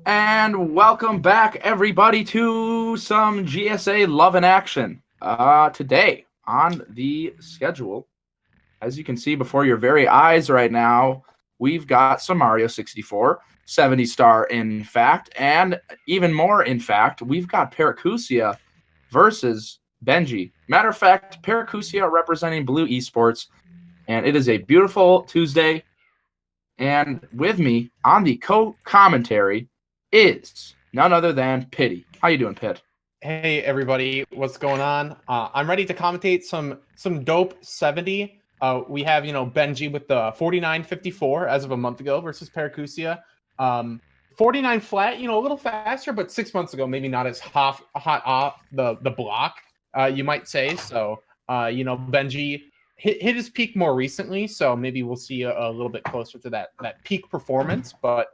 And welcome back, everybody, to some GSA Love in Action. Today on the schedule, as you can see before your very eyes right now, we've got some Mario 64, 70 star in fact, and even more in fact, we've got Paracusia versus Benji. Matter of fact, Paracusia representing Blue Esports, and it is a beautiful Tuesday. And with me on the co-commentary is none other than Pitty. How you doing, Pitt? Hey everybody, what's going on? I'm ready to commentate some dope 70. We have Benji with the 49.54 as of a month ago versus Paracusia. 49 flat, a little faster, but 6 months ago maybe not as hot off the block, you might say. So Benji hit his peak more recently, so maybe we'll see a little bit closer to that peak performance. But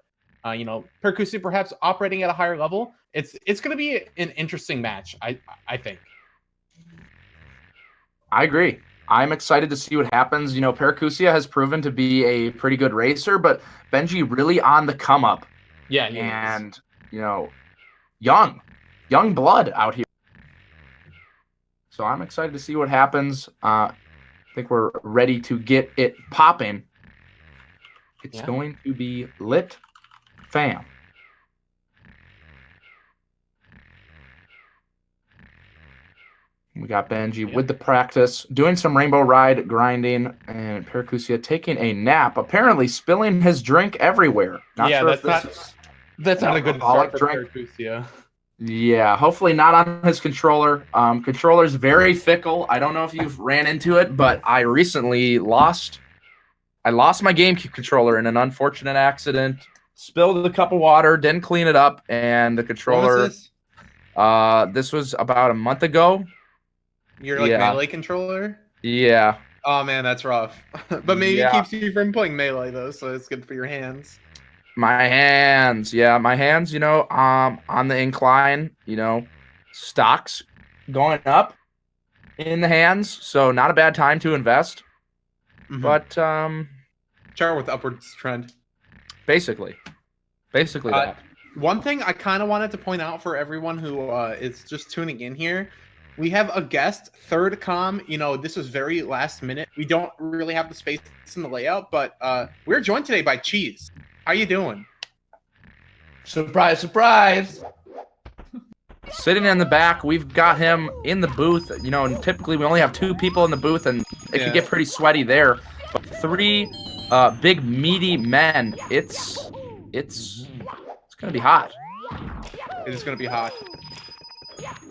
Paracusia perhaps operating at a higher level. It's going to be an interesting match, I think. I agree. I'm excited to see what happens. Paracusia has proven to be a pretty good racer, but Benji really on the come up. Yeah, he and is. Young blood out here. So I'm excited to see what happens. I think we're ready to get it popping. It's going to be lit, fam. We got Benji with the practice, doing some Rainbow Ride grinding, and Paracusia taking a nap, apparently spilling his drink everywhere. That's not a good start for drink. Paracusia. Yeah, hopefully not on his controller. Controller's very fickle. I don't know if you've ran into it, but I recently lost my GameCube controller in an unfortunate accident. Spilled a cup of water, didn't clean it up, and the controller. What was this? This was about a month ago. Your melee controller? Yeah. Oh man, that's rough. But maybe it keeps you from playing melee though, so it's good for your hands. My hands, on the incline, stocks going up in the hands, so not a bad time to invest. Mm-hmm. But chart with upwards trend. Basically that. One thing I kind of wanted to point out for everyone who is just tuning in here, we have a guest, third com. This was very last minute. We don't really have the space in the layout, but we're joined today by Cheese. How you doing? Surprise, surprise. Sitting in the back, we've got him in the booth. And typically we only have two people in the booth, and it can get pretty sweaty there. But three big meaty men. It's gonna be hot. It is gonna be hot.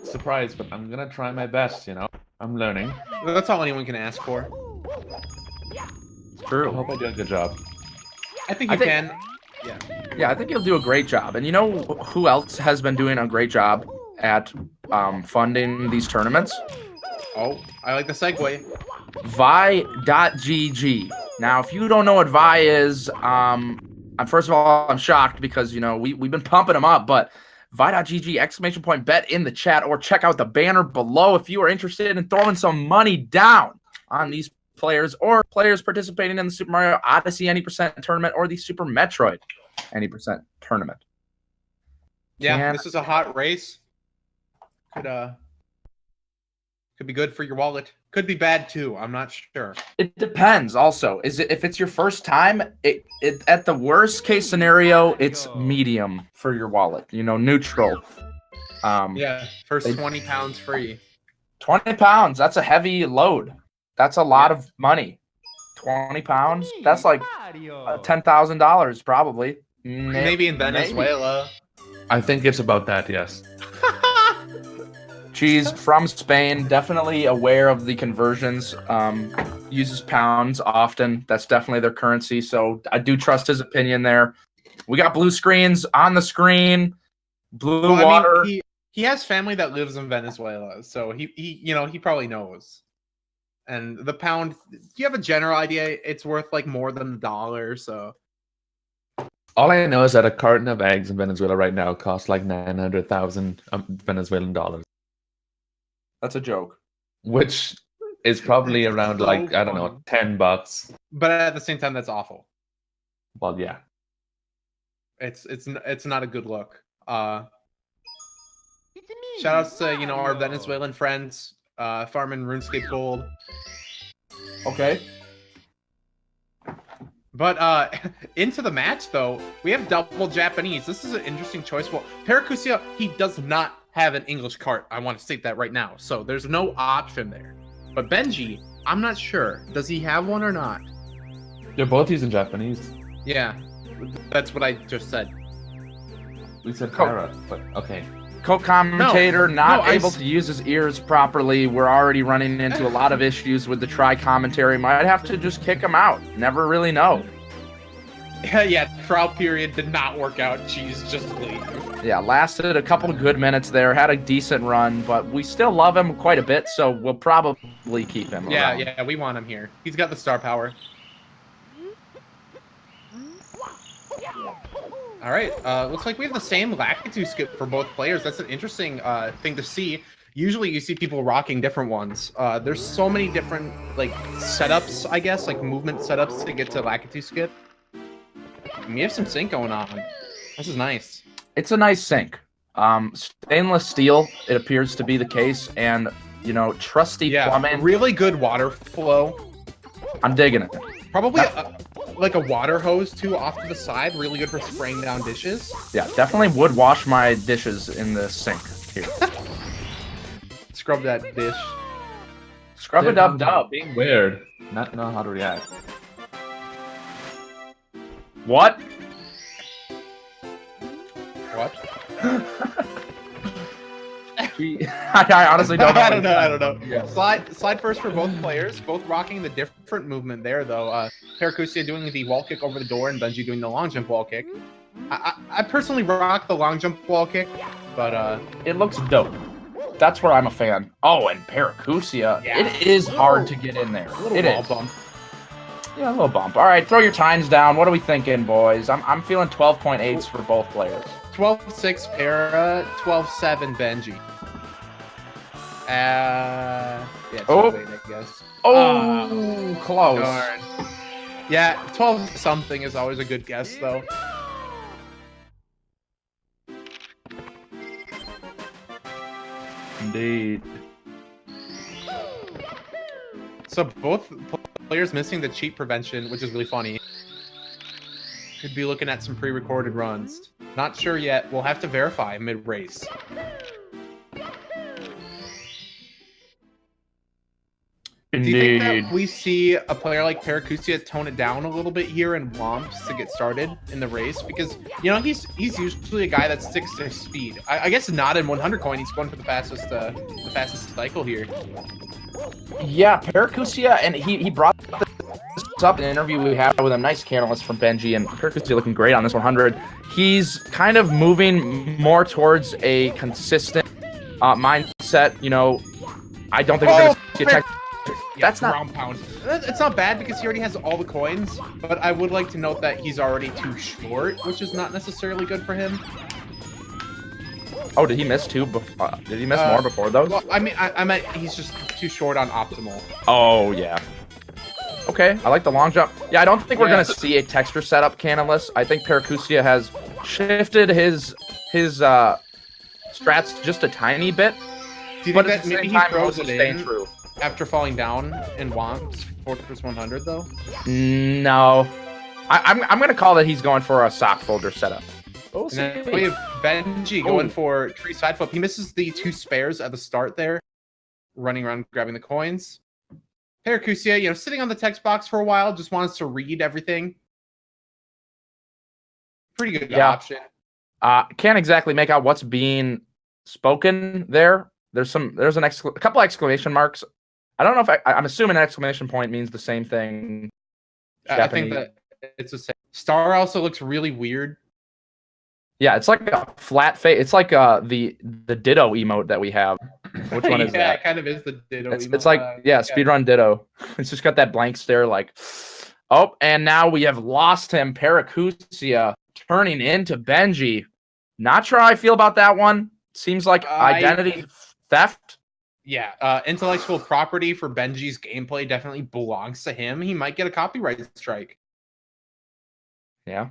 Surprise, but I'm gonna try my best. I'm learning. That's all anyone can ask for. True. I hope I do a good job. I think you can. Yeah, I think you'll do a great job. And you know who else has been doing a great job at funding these tournaments? Oh, I like the segue. Vi.gg. Now, if you don't know what Vi is, first of all, I'm shocked because, we've been pumping them up, but Vi.gg, ! Bet in the chat, or check out the banner below if you are interested in throwing some money down on these players or players participating in the Super Mario Odyssey any percent tournament or the Super Metroid any percent tournament. Yeah, this is a hot race. Could be good for your wallet. Could be bad too. I'm not sure. It depends. Also, if it's your first time, it at the worst case scenario, it's medium for your wallet. Neutral. First 20 pounds free. 20 pounds. That's a heavy load. That's a lot of money. 20 pounds? That's like $10,000 probably. Maybe in Venezuela. I think it's about that, yes. Cheese from Spain, definitely aware of the conversions. Uses pounds often. That's definitely their currency, so I do trust his opinion there. We got blue screens on the screen. Blue water. He has family that lives in Venezuela, so he probably knows. And the pound, do you have a general idea? It's worth like more than $1, so. All I know is that a carton of eggs in Venezuela right now costs like 900,000 Venezuelan dollars. That's a joke. Which is probably around like, I don't know, $10. But at the same time, that's awful. Well, yeah. It's not a good look. Shout outs to our Venezuelan friends, farming RuneScape Gold. Okay. But into the match though, we have double Japanese. This is an interesting choice. Well, Paracusia, he does not have an English cart. I want to state that right now. So there's no option there. But Benji, I'm not sure. Does he have one or not? They're both using Japanese. Yeah, that's what I just said. We said Para, but okay. Co-commentator not able to use his ears properly. We're already running into a lot of issues with the tri-commentary. Might have to just kick him out. Never really know. Yeah, trial period did not work out. Jeez, just leave. Yeah, lasted a couple of good minutes there. Had a decent run, but we still love him quite a bit, so we'll probably keep him around. Yeah, we want him here. He's got the star power. All right, looks like we have the same Lakitu skip for both players. That's an interesting thing to see. Usually you see people rocking different ones. There's so many different like setups, I guess, like movement setups to get to Lakitu skip. And we have some sync going on. This is nice. It's a nice sync. Stainless steel, it appears to be the case, and trusty plumbing. Really good water flow. I'm digging it. Probably like a water hose too off to the side. Really good for spraying down dishes. Yeah, definitely would wash my dishes in the sink here. Scrub that dish. Scrub it up, dub. Being weird. Not know how to react. What? What? I honestly don't know. I don't know. Yeah. Slide first for both players. Both rocking the different movement there, though. Paracusia doing the wall kick over the door, and Benji doing the long jump wall kick. I personally rock the long jump wall kick, but it looks dope. That's where I'm a fan. Oh, and Paracusia, it is hard to get in there. A little ball bump. Yeah, a little bump. All right, throw your times down. What are we thinking, boys? I'm feeling 12.8s for both players. 12-6 Para, 12-7 Benji. Yeah, late, I guess. Oh, close. Darn. Yeah, 12-something is always a good guess, though. Indeed. So both players missing the cheat prevention, which is really funny. Could be looking at some pre-recorded runs. Not sure yet. We'll have to verify mid-race. Indeed. Do you think that we see a player like Paracusia tone it down a little bit here in Womps to get started in the race? Because, he's usually a guy that sticks to speed. I guess not in 100 coin. He's going for the fastest cycle here. Yeah, Paracusia, and he brought this up in an interview we had with a nice canalist from Benji, and Paracusia looking great on this 100. He's kind of moving more towards a consistent mindset. I don't think we're going to see a tech. That's not ground pound. It's not bad because he already has all the coins, but I would like to note that he's already too short, which is not necessarily good for him. Oh, did he miss two? Did he miss more before those? Well, I meant he's just too short on optimal. Oh, yeah. Okay, I like the long jump. Yeah, I don't think we're going to see a texture setup canalist. I think Paracusia has shifted his strats just a tiny bit. Do you think that maybe he throws it in after falling down in Womps 4x100 though? No. I'm going to call that he's going for a sock folder setup. And then we have Benji going for tree side flip. He misses the two spares at the start there, running around grabbing the coins. Paracusia, sitting on the text box for a while, just wants to read everything. Pretty good option. Can't exactly make out what's being spoken there. There's a couple exclamation marks. I don't know if I'm assuming an exclamation point means the same thing. I think that it's the same. Star also looks really weird. Yeah, it's like a flat face. It's like the Ditto emote that we have. Which one is that? Yeah, it kind of is the Ditto emote. It's like, Speedrun Ditto. It's just got that blank stare like, oh, and now we have lost him. Paracusia turning into Benji. Not sure how I feel about that one. Seems like identity theft. Yeah, intellectual property for Benji's gameplay definitely belongs to him. He might get a copyright strike. Yeah.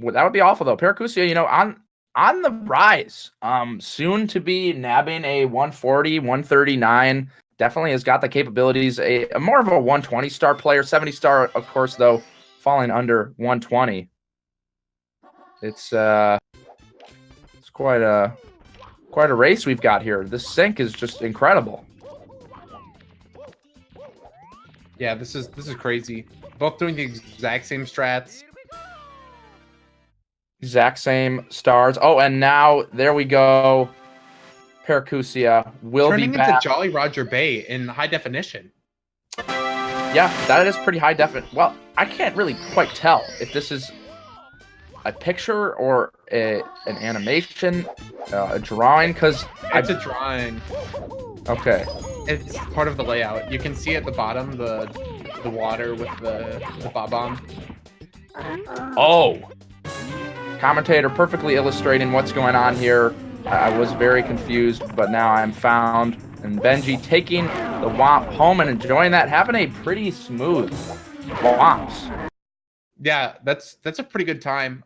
Well, that would be awful though. Paracusia, you know, on the rise. Soon to be nabbing a 140, 139. Definitely has got the capabilities. A more of a 120 star player, 70 star, of course, though, falling under 120. It's quite a race we've got here. This sync is just incredible. Yeah, this is crazy. Both doing the exact same strats. Exact same stars. Oh, and now there we go. Paracusia will Turning be back. into Jolly Roger Bay in high definition. Yeah, that is pretty high definition. Well, I can't really quite tell if this is a picture or an animation, a drawing, because it's a drawing. Okay. It's part of the layout. You can see at the bottom the water with the bob-omb. Oh. Commentator perfectly illustrating what's going on here. I was very confused, but now I'm found. And Benji taking the Womp home and enjoying that, having a pretty smooth Womps. Yeah, that's a pretty good time.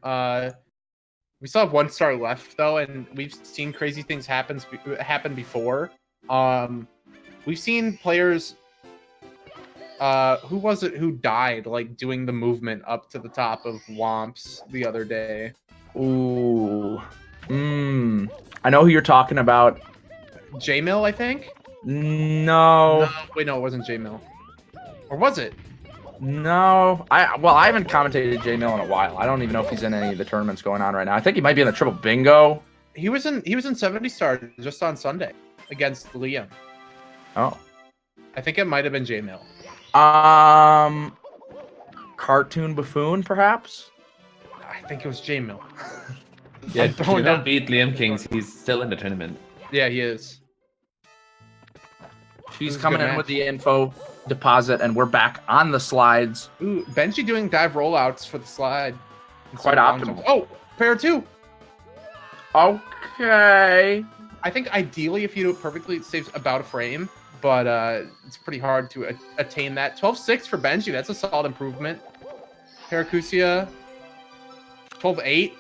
We still have 1 star left though, and we've seen crazy things happen before. We've seen players. Who was it who died like doing the movement up to the top of Womps the other day? Ooh. I know who you're talking about. J-Mill, I think? No. Wait, no, it wasn't J-Mill. Or was it? No. I haven't commentated J-Mill in a while. I don't even know if he's in any of the tournaments going on right now. I think he might be in the triple bingo. He was in 70 star just on Sunday against Liam. Oh. I think it might have been J-Mill. Cartoon Buffoon, perhaps? I think it was J-Mill. Yeah, don't beat Liam Kings. He's still in the tournament. Yeah, he is. She's coming in with the info deposit, and we're back on the slides. Ooh, Benji doing dive rollouts for the slide. Quite optimal. Oh, pair 2. Okay. I think ideally, if you do it perfectly, it saves about a frame, but it's pretty hard to attain that. 12.6 for Benji. That's a solid improvement. Paracusia, 12.8.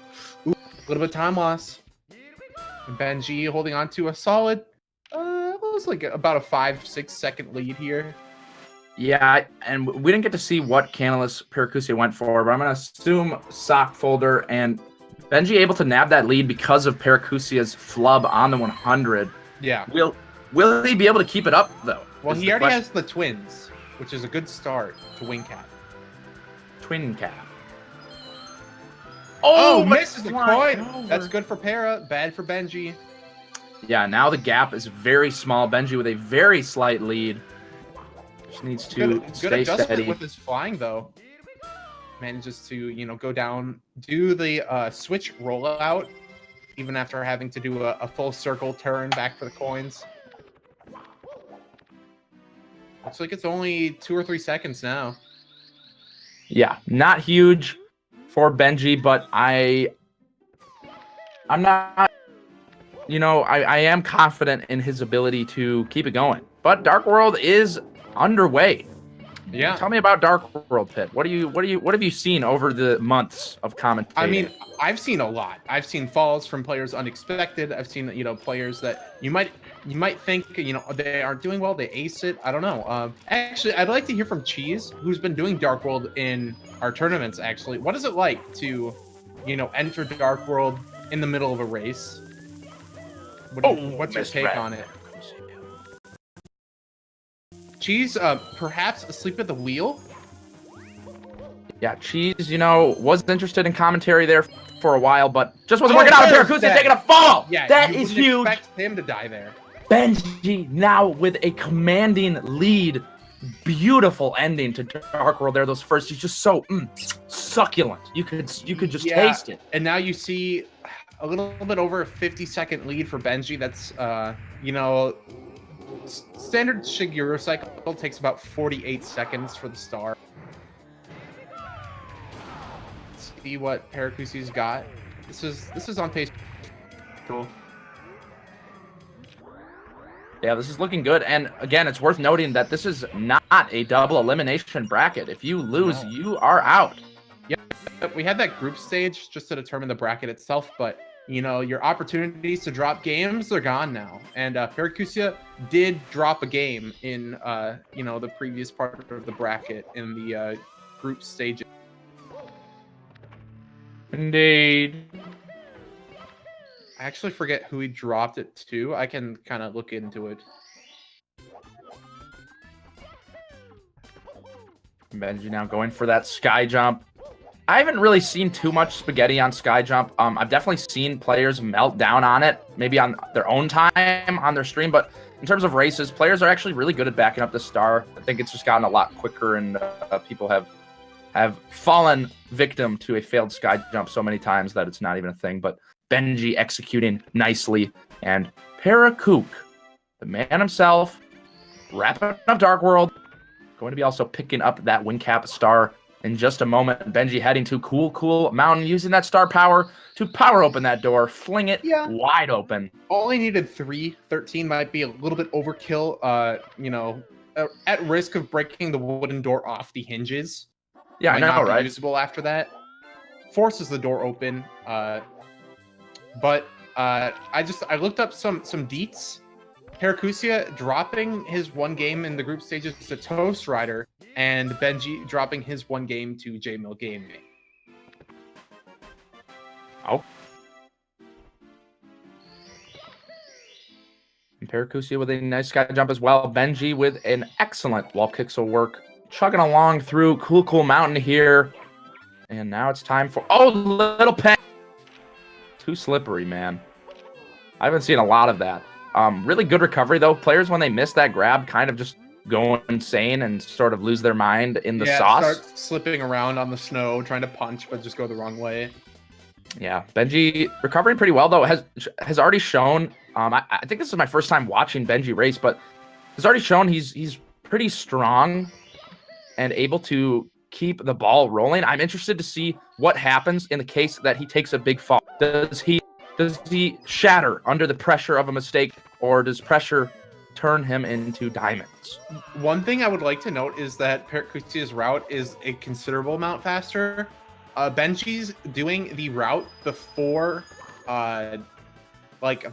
Ooh, a little bit of time loss. And Benji holding on to a solid, it was like about a 5-6 second lead here. Yeah, and we didn't get to see what Canalus Paracusia went for, but I'm going to assume sock folder, and Benji able to nab that lead because of Paracusia's flub on the 100. Yeah. Will he be able to keep it up, though? Well, he already has the twins, which is a good start to wing cap. Twin cap. Oh, misses the coin. That's good for Para, bad for Benji. Yeah, now the gap is very small. Benji with a very slight lead. Just needs to good stay adjustment steady. with his flying, though. Manages to, go down, do the switch rollout, even after having to do a full circle turn back for the coins. Looks like it's only 2 or 3 seconds now. Yeah, not huge for Benji, but I'm not, I am confident in his ability to keep it going. But Dark World is underway. Yeah. Tell me about Dark World, Pit. What have you seen over the months of commentating? I mean, I've seen a lot. I've seen falls from players unexpected. I've seen, players that you might think, they aren't doing well. They ace it. I don't know. Actually, I'd like to hear from Cheese, who's been doing Dark World in our tournaments, actually. What is it like to, enter Dark World in the middle of a race? What's your take on it? Cheese, perhaps asleep at the wheel? Yeah, Cheese, was interested in commentary there for a while, but just wasn't working out. Paracusia taking a fall! Yeah, that is huge. Expect him to die there. Benji now with a commanding lead. Beautiful ending to Dark World there. Those first, he's just so succulent. You could just taste it. And now you see a little bit over a 50-second lead for Benji. That's, standard Shigeru cycle takes about 48 seconds for the star. Let's see what Paracusia's got. This is on pace. Cool. Yeah, this is looking good. And again, it's worth noting that this is not a double elimination bracket. If you lose, you are out. Yep. we had that group stage just to determine the bracket itself, but you know, your opportunities to drop games are gone now. And Paracusia did drop a game in you know, the previous part of the bracket in the group stage. Indeed. I actually forget who he dropped it to. I can kind of look into it. Benji now going for that sky jump. I haven't really seen too much spaghetti on sky jump. I've definitely seen players melt down on it, maybe on their own time on their stream. But in terms of races, players are actually really good at backing up the star. I think it's just gotten a lot quicker, and people have fallen victim to a failed sky jump so many times that it's not even a thing. But Benji executing nicely, and Parakook, the man himself, wrapping up Dark World, going to be also picking up that win cap star in just a moment. Benji heading to Cool Mountain, using that star power to power open that door, fling it wide open. Only needed 3. 13 might be a little bit overkill. You know, at risk of breaking the wooden door off the hinges. Yeah, I know, right? Usable after that. Forces the door open. But I looked up some deets. Paracusia dropping his 1 game in the group stages to Toast Rider, and Benji dropping his 1 game to J-Mill Gaming. Oh. And Paracusia with a nice sky jump as well. Benji with an excellent wall pixel work. Chugging along through Cool Mountain here. And now it's time for... Oh, Little Pen! Too slippery, man. I haven't seen a lot of that. Really good recovery, though. Players, when they miss that grab, kind of just go insane and sort of lose their mind in the sauce. Start slipping around on the snow, trying to punch, but just go the wrong way. Yeah, Benji recovering pretty well, though. Has already shown... I think this is my first time watching Benji race, but has already shown he's pretty strong and able to keep the ball rolling. I'm interested to see what happens in the case that he takes a big fall. Does he shatter under the pressure of a mistake, or does pressure turn him into diamonds? One thing I would like to note is that Paracusia's route is a considerable amount faster. Benji's doing the route before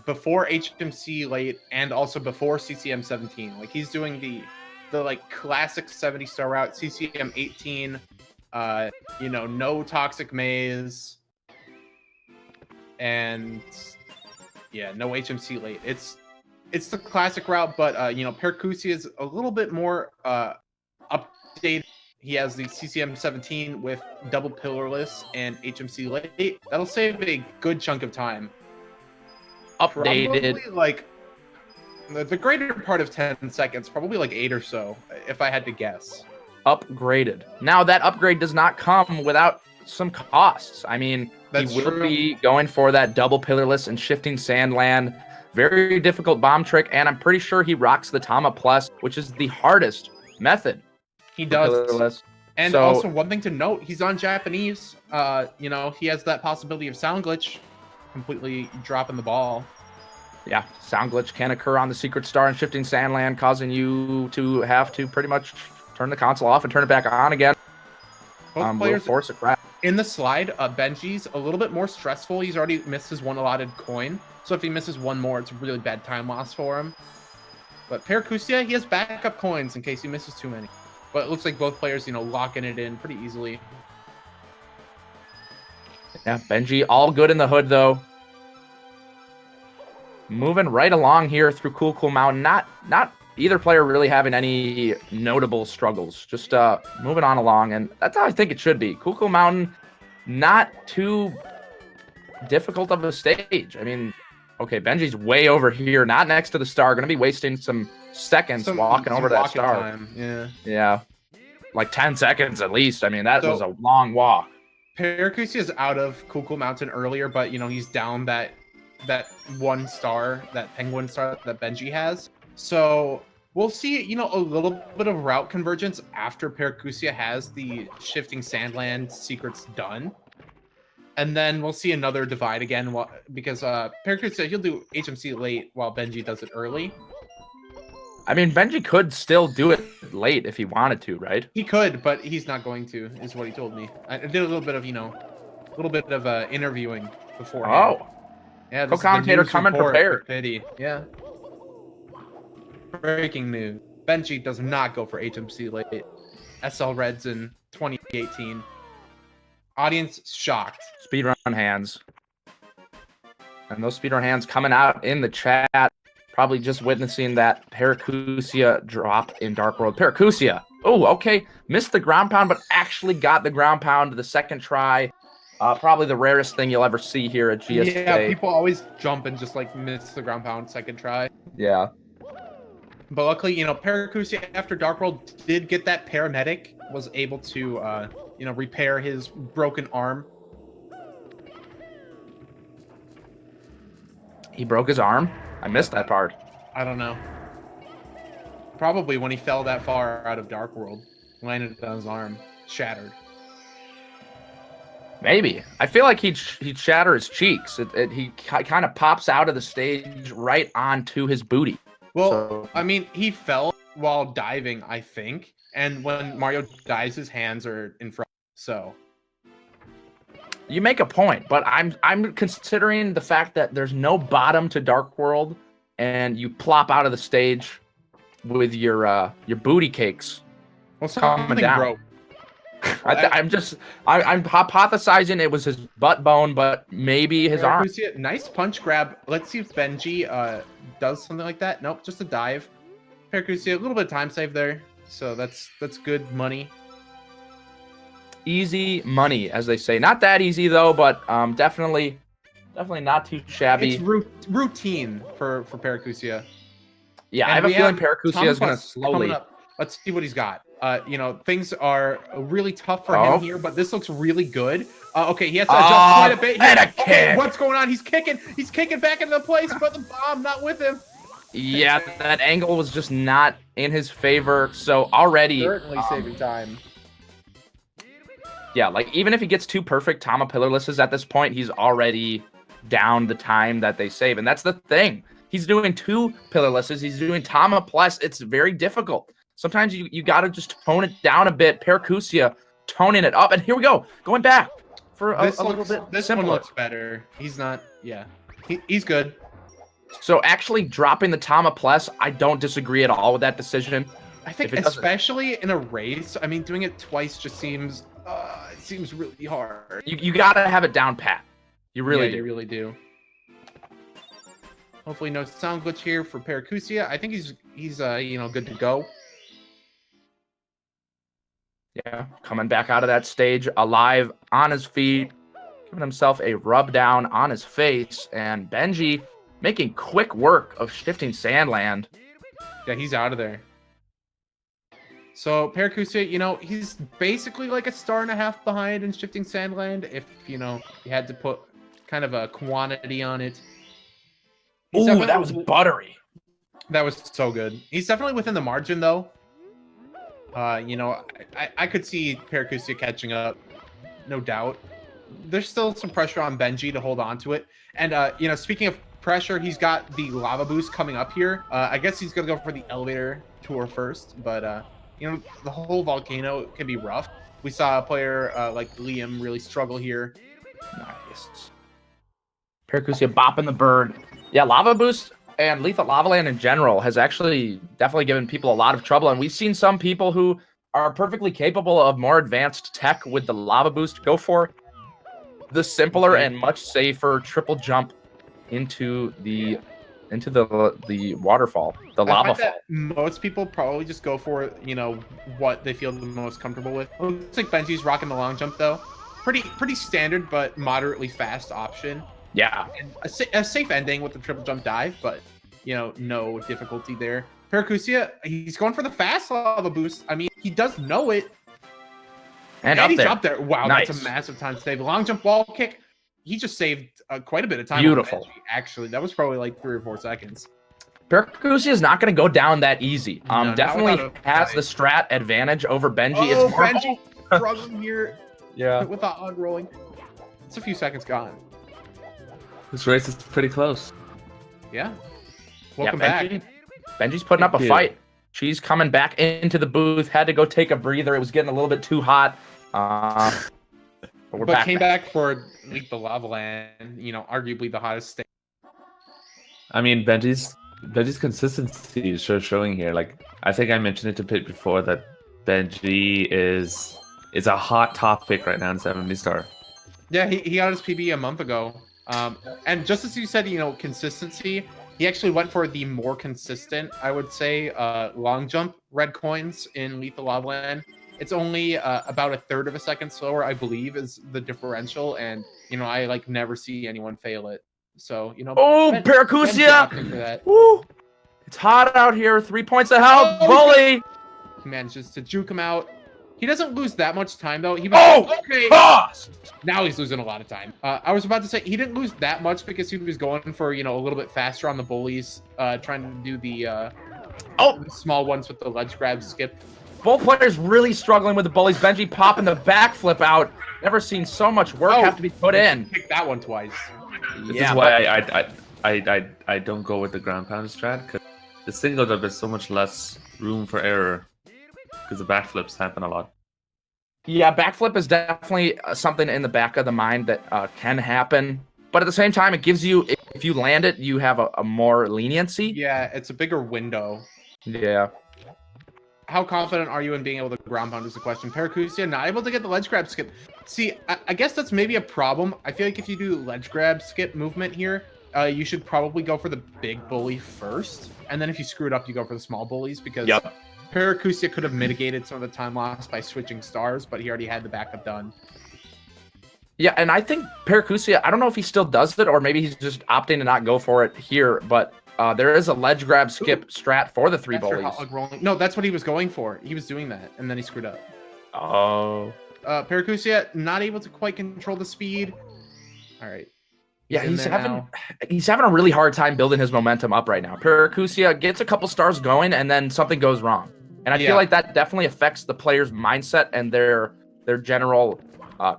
before HMC late and also before CCM 17. Like, he's doing the like classic 70-star route, CCM 18, you know, no toxic maze, and yeah, no HMC late. It's the classic route, but you know, Paracusia is a little bit more updated. He has the CCM 17 with double pillarless and HMC late. That'll save a good chunk of time. Updated. Probably like the greater part of 10 seconds, probably like 8 or so, if I had to guess. Upgraded. Now, that upgrade does not come without some costs. I mean, he will be going for that double pillarless and shifting sandland. Very difficult bomb trick, and I'm pretty sure he rocks the Tama Plus, which is the hardest method. He does. Pillarless. And also, one thing to note, he's on Japanese. You know, he has that possibility of sound glitch, completely dropping the ball. Yeah, sound glitch can occur on the Secret Star and Shifting Sandland, causing you to have to pretty much turn the console off and turn it back on again. Both players force a crash. In the slide, Benji's a little bit more stressful. He's already missed his 1 allotted coin, so if he misses 1 more, it's a really bad time loss for him. But Paracusia, he has backup coins in case he misses too many. But it looks like both players, you know, locking it in pretty easily. Yeah, Benji all good in the hood, though. Moving right along here through Cool Mountain. Not either player really having any notable struggles. Just moving on along, and that's how I think it should be. Cool Mountain, not too difficult of a stage. I mean, okay, Benji's way over here, not next to the star. Going to be wasting some seconds walking over that star. Time. Yeah. Like 10 seconds at least. I mean, that was a long walk. Paracusia is out of Cool Mountain earlier, but, you know, he's down that 1 star, that penguin star that Benji has. So we'll see, you know, a little bit of route convergence after Paracusia has the shifting sandland secrets done. And then we'll see another divide again because Paracusia, he'll do HMC late while Benji does it early. I mean, Benji could still do it late if he wanted to, right? He could, but he's not going to, is what he told me. I did a little bit of, interviewing beforehand. Oh, Yeah, this is the co-commentator news coming report prepared. with Pity. Yeah. Breaking news. Benji does not go for HMC late. SL Reds in 2018. Audience shocked. Speedrun hands. And those speedrun hands coming out in the chat. Probably just witnessing that Paracusia drop in Dark World. Paracusia. Oh, okay. Missed the ground pound, but actually got the ground pound the second try. Probably the rarest thing you'll ever see here at GSA. Yeah, people always jump and just like miss the ground pound second try. Yeah. But luckily, Paracusia after Dark World did get that paramedic, was able to, repair his broken arm. He broke his arm? I missed that part. I don't know. Probably when he fell that far out of Dark World, landed on his arm, shattered. Maybe. I feel like he'd shatter his cheeks. He kind of pops out of the stage right onto his booty. Well, So- I mean, he fell while diving, I think. And when Mario dives, his hands are in front. So You make a point, but I'm considering the fact that there's no bottom to Dark World, and you plop out of the stage with your booty cakes. well, Coming something down. broke. I'm hypothesizing it was his butt bone, but maybe his arm. Paracusia, nice punch grab. Let's see if Benji does something like that. Nope, just a dive. Paracusia, a little bit of time save there, so that's good money. Easy money, as they say. Not that easy though, but definitely not too shabby. It's routine for Paracusia. Yeah, And I have a we feeling have Paracusia is going to Thomas coming slowly. up. Let's see what he's got. Things are really tough for him here, but this looks really good. Okay, he has to adjust quite a bit here. And a Okay, kick. what's going on? He's kicking back into place, but the bomb not with him. Yeah, that angle was just not in his favor. So already, Certainly saving time. yeah, like even if he gets two perfect Tama pillarlesses at this point, he's already down the time that they save. And that's the thing. He's doing two pillarlesses. He's doing Tama plus. It's very difficult. Sometimes you got to just tone it down a bit. Paracusia toning it up. And here we go. Going back for a little bit This simpler. one looks better. He's not, yeah. He's good. So actually dropping the Tama plus, I don't disagree at all with that decision. I think If it doesn't- especially in a race, I mean, doing it twice just seems really hard. You got to have it down pat. You really do. You really do. Hopefully no sound glitch here for Paracusia. I think he's good to go. Yeah, coming back out of that stage alive on his feet, giving himself a rub down on his face, and Benji making quick work of shifting Sandland. Yeah, he's out of there. So Paracusia, he's basically like a star and a half behind in shifting Sandland. If you had to put kind of a quantity on it. He's Ooh, definitely- that was buttery. That was so good. He's definitely within the margin, though. I could see Paracusia catching up, no doubt. There's still some pressure on Benji to hold on to it. And, speaking of pressure, he's got the lava boost coming up here. I guess he's going to go for the elevator tour first. But, the whole volcano can be rough. We saw a player like Liam really struggle here. Nice. Paracusia bopping the bird. Yeah, lava boost and lethal lava land in general has actually definitely given people a lot of trouble. And we've seen some people who are perfectly capable of more advanced tech with the lava boost go for the simpler and much safer triple jump into the waterfall, the lava I find fall. that most people probably just go for, what they feel the most comfortable with. Looks like Benji's rocking the long jump, though. Pretty standard, but moderately fast option. Yeah. And a safe ending with the triple jump dive, but, no difficulty there. Paracusia, he's going for the fast lava boost. I mean, he does know it. And he's up up there. Wow, Nice. That's a massive time save. Long jump wall kick. He just saved quite a bit of time. on Beautiful. Benji, actually, that was probably like 3 or 4 seconds. Paracusia is not going to go down that easy. No, not Definitely without a has fight. the strat advantage over Benji. Oh, It's more- Benji struggling here Yeah, with the on rolling. It's a few seconds gone. this race is pretty close. Yeah. Yeah, Welcome back. Benji Benji's putting up a fight. She's coming back into the booth. Had to go take a breather. It was getting a little bit too hot. But came back for Lethal Lava Land. You know, arguably the hottest stage. I mean, Benji's consistency is showing here. Like, I think I mentioned it to Pit before that Benji is a hot topic right now in 70 star. Yeah, he got his PB a month ago. And just as you said, you know, consistency, he actually went for the more consistent, I would say, long jump red coins in Lethal Lava Land. It's only about a third of a second slower, I believe, is the differential. And, you know, I like never see anyone fail it. So, you know. Oh, Paracusia! Woo! It's hot out here. 3 points of health. Bully! He manages to juke him out. He doesn't lose that much time, though. He was okay. Now he's losing a lot of time. I was about to say he didn't lose that much because he was going for, you know, a little bit faster on the bullies, trying to do the small ones with the ledge grab skip. Both players really struggling with the bullies. Benji popping the backflip out. Never seen so much work have to be put in. Picked that one twice. This is why I don't go with the ground pound strat, because the single jump there's so much less room for error because the backflips happen a lot. Yeah, backflip is definitely something in the back of the mind that can happen. But at the same time, it gives you, if you land it, you have a more leniency. Yeah, it's a bigger window. Yeah. How confident are you in being able to ground pound is the question. Paracusia not able to get the ledge grab skip. See, I guess that's maybe a problem. I feel like if you do ledge grab skip movement here, you should probably go for the big bully first. And then if you screw it up, you go for the small bullies because Paracusia could have mitigated some of the time loss by switching stars, but he already had the backup done. Yeah, and I think Paracusia, I don't know if he still does it or maybe he's just opting to not go for it here, but there is a ledge grab skip strat for the three bullies. No, that's what he was going for. He was doing that, and then he screwed up. Oh. Paracusia not able to quite control the speed. All right. Yeah, he's having a really hard time building his momentum up right now. Paracusia gets a couple stars going, and then something goes wrong. And I feel like that definitely affects the player's mindset and their general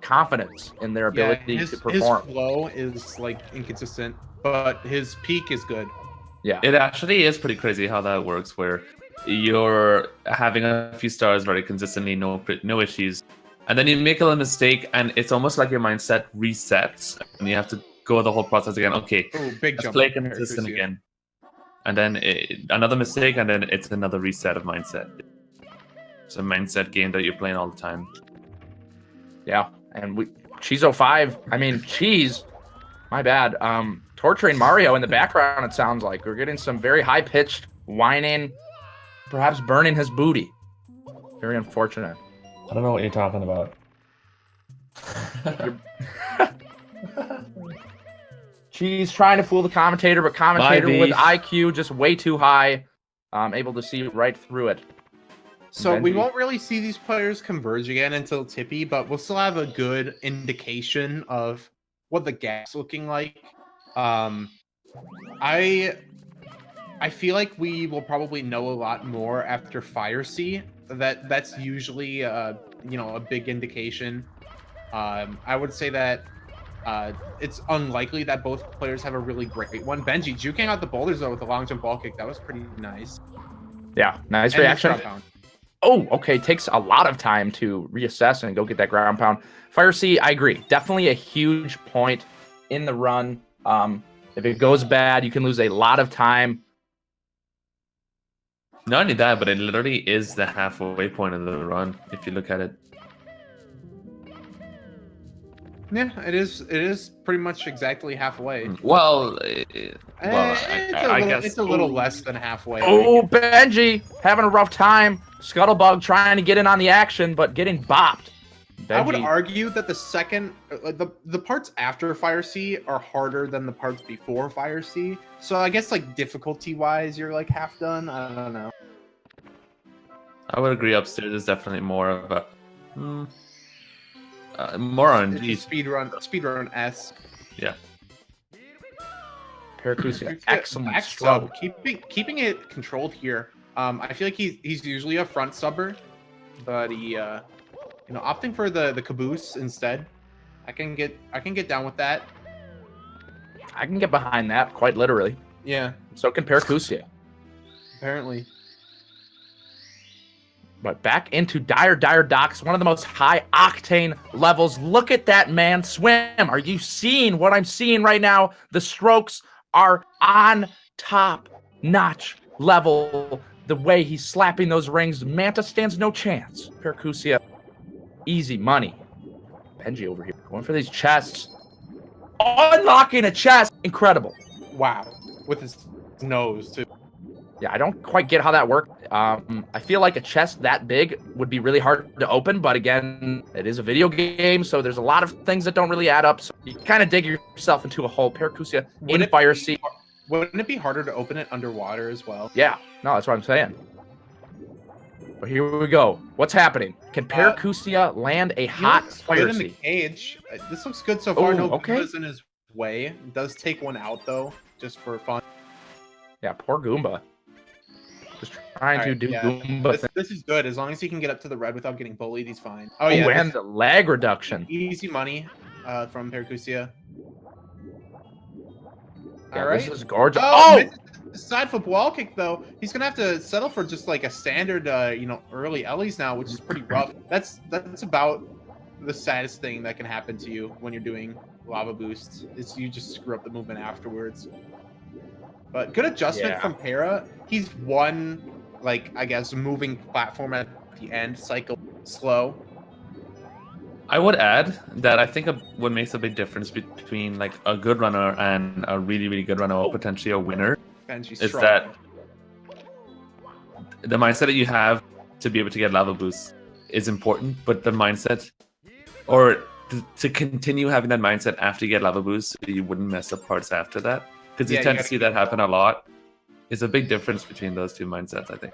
confidence in their ability to perform. His flow is like inconsistent, but his peak is good. Yeah, it actually is pretty crazy how that works, where you're having a few stars very consistently, no issues, and then you make a little mistake, and it's almost like your mindset resets, and you have to go the whole process again. Okay, let's play consistent again, and then another mistake, and then it's another reset of mindset. It's a mindset game that you're playing all the time. Yeah, and Cheezo5, I mean, Cheese, my bad. Torturing Mario in the background, it sounds like. We're getting some very high-pitched whining, perhaps burning his booty. Very unfortunate. I don't know what you're talking about. She's trying to fool the commentator, but commentator with IQ just way too high, able to see right through it. So we won't really see these players converge again until Tippy, but we'll still have a good indication of what the gap's looking like. I feel like we will probably know a lot more after Fire Sea. That's usually a big indication. I would say that it's unlikely that both players have a really great one. Benji juking out the boulders though with the long jump ball kick, that was pretty nice. Yeah, nice reaction. Oh, okay. Takes a lot of time to reassess and go get that ground pound. Fire Sea, I agree. Definitely a huge point in the run. If it goes bad, you can lose a lot of time. Not only that, but it literally is the halfway point of the run, if you look at it. Yeah, it is pretty much exactly halfway. Well, I guess it's a little less than halfway. Oh, Benji having a rough time. Scuttlebug trying to get in on the action, but getting bopped. Benji. I would argue that the second, the parts after Fire Sea are harder than the parts before Fire Sea. So I guess like difficulty-wise, you're like half done. I don't know. I would agree. Upstairs is definitely more of a more on speedrun S. Yeah. Paracusia, excellent stroke. Keeping it controlled here. I feel like he's usually a front subber, but he opting for the caboose instead. I can get down with that. I can get behind that quite literally. Yeah. So can Paracusia. apparently. But back into dire docks, one of the most high octane levels. Look at that man swim. Are you seeing what I'm seeing right now? The strokes are on top notch level. The way he's slapping those rings, Manta stands no chance. Paracusia, easy money. Benji over here going for these chests. Unlocking a chest. Incredible. Wow. With his nose, too. Yeah, I don't quite get how that worked. I feel like a chest that big would be really hard to open, but again, it is a video game, so there's a lot of things that don't really add up. So you kind of dig yourself into a hole. Paracusia in fire seat. Wouldn't it be harder to open it underwater as well? Yeah, no, that's what I'm saying. But here we go. What's happening? Can Paracusia land a hot fire in the seat? cage. This looks good so far. Ooh, No okay. Goombas in his way. It does take one out though, just for fun. Yeah, poor Goomba. Just trying to do Goomba. This is good. As long as he can get up to the red without getting bullied, he's fine. Oh yeah, yeah, and the lag reduction. Easy money from Paracusia. Yeah, All right. this is gorgeous. Oh! Side flip wall kick though. He's gonna have to settle for just like a standard, early Ellie's now, which is pretty rough. That's about the saddest thing that can happen to you when you're doing lava boosts. Is you just screw up the movement afterwards. But good adjustment from Para. He's one, I guess, moving platform at the end cycle slow. I would add that I think what makes a big difference between a good runner and a really, really good runner, or potentially a winner, is that the mindset that you have to be able to get lava boosts is important, but the mindset, or to continue having that mindset after you get lava boosts, so you wouldn't mess up parts after that, because you tend to see that happen a lot. Is a big difference between those two mindsets, I think.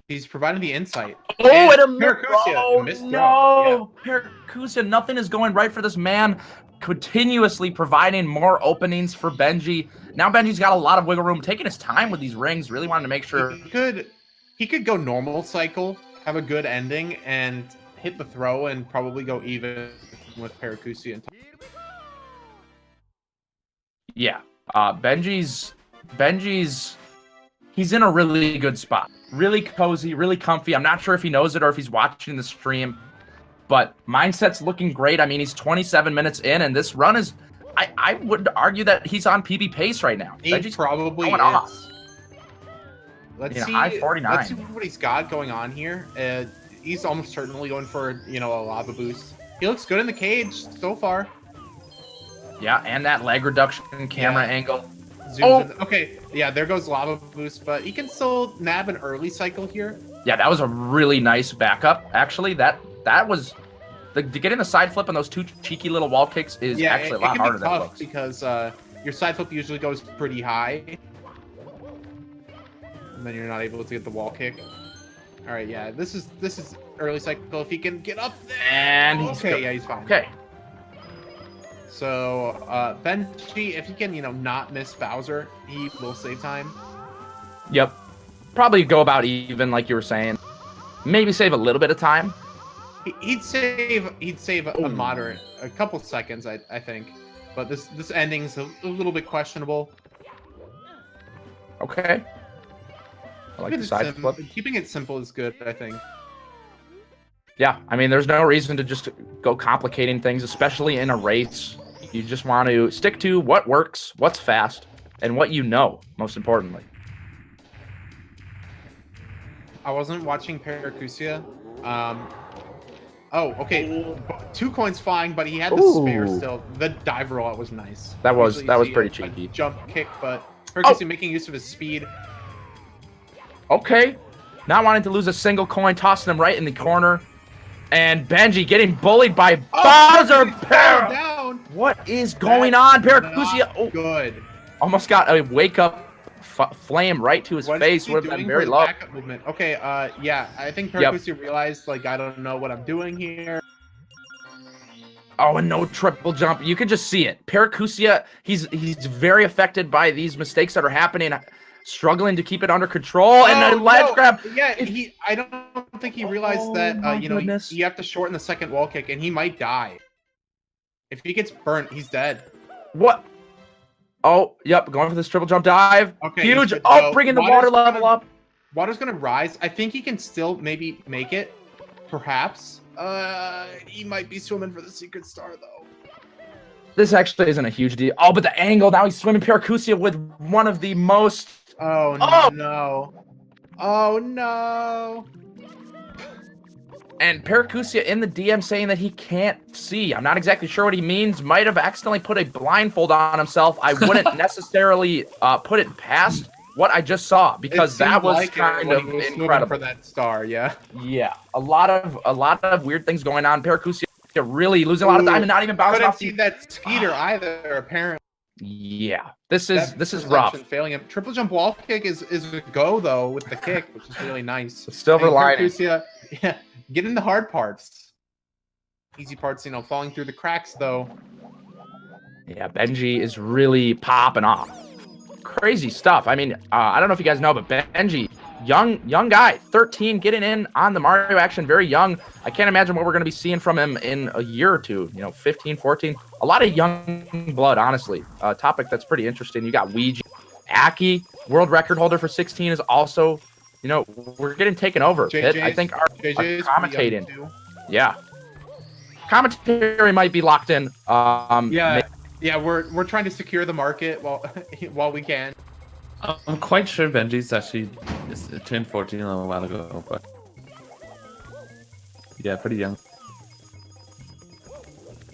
He's providing the insight. Oh, and a Paracusia missed no! Yeah. Paracusia, nothing is going right for this man. Continuously providing more openings for Benji. Now Benji's got a lot of wiggle room, taking his time with these rings. Really wanted to make sure he could go normal cycle, have a good ending, and hit the throw, and probably go even with Paracusia. Yeah, Benji's he's in a really good spot. Really cozy, really comfy. I'm not sure if he knows it or if he's watching the stream, but mindset's looking great. I mean, he's 27 minutes in, and this run is, I would argue that he's on PB pace right now. He Benji's probably going is. off. Let's see. High 49. Let's see what he's got going on here. He's almost certainly going for a lava boost. He looks good in the cage so far. Yeah, and that lag reduction camera angle. Zooms in. Okay, yeah, there goes lava boost, but he can still nab an early cycle here. Yeah, that was a really nice backup. Actually, that was getting the side flip and those two cheeky little wall kicks is actually a lot harder than it looks. Because your side flip usually goes pretty high, and then you're not able to get the wall kick. All right, yeah, this is early cycle. If he can get up there, and he's he's fine. Okay. So, Benji, if he can, not miss Bowser, he will save time. Yep. Probably go about even, like you were saying. Maybe save a little bit of time. He'd save a moderate, a couple seconds, I think. But this ending's a little bit questionable. Okay. I like the side flip. Keeping it simple is good, I think. Yeah, I mean, there's no reason to just go complicating things, especially in a race. You just want to stick to what works, what's fast, and what you know, most importantly. I wasn't watching Paracusia. Oh, okay. 2 coins flying, but he had the spare still. The dive roll was nice. That was pretty cheeky. Jump kick, but Paracusia making use of his speed. Okay. Not wanting to lose a single coin, tossing him right in the corner. And Benji getting bullied by Bowser. Down. What is going on, Paracusia? Oh, good. Almost got a wake-up flame right to his face. Would have been very low. Backup movement. Okay, yeah, I think Paracusia realized, I don't know what I'm doing here. Oh, and no triple jump. You can just see it. Paracusia, he's very affected by these mistakes that are happening. Struggling to keep it under control, and a ledge grab. Yeah, I don't think he realized that, you have to shorten the second wall kick, and he might die. If he gets burnt, he's dead. What? Oh, yep, going for this triple jump dive. Okay, Huge. he's good to Oh, go. bringing the Water's water level gonna- up. Water's gonna rise. I think he can still maybe make it. Perhaps. He might be swimming for the secret star though. This actually isn't a huge deal. Oh, but the angle. Now he's swimming Paracusia with one of the most... Oh, Oh! no. Oh no. And Paracusia in the DM saying that he can't see. I'm not exactly sure what he means. Might have accidentally put a blindfold on himself. I wouldn't necessarily put it past what I just saw, because that was like kind when of he was swimming incredible. for that star, yeah. Yeah, a lot of weird things going on. Paracusia really losing a lot of time and not even bouncing Couldn't off see the... that Skeeter either, apparently. Yeah, this is Perception rough. failing him. Triple jump wall kick is a go though with the kick, which is really nice. The silver And lining. Paracusia, yeah, get in the hard parts. Easy parts, you know, falling through the cracks though. Yeah, Benji is really popping off. Crazy stuff. I mean, I don't know if you guys know, but Benji, young guy, 13, getting in on the Mario action, very young. I can't imagine what we're going to be seeing from him in a year or two, 15, 14. A lot of young blood, honestly. A topic that's pretty interesting. You got Ouija. Aki, world record holder for 16, is also, we're getting taken over. I think our commentating. Yeah. Commentary might be locked in. Yeah, we're trying to secure the market while we can. I'm quite sure Benji's actually turned 14 a while ago, but yeah, pretty young.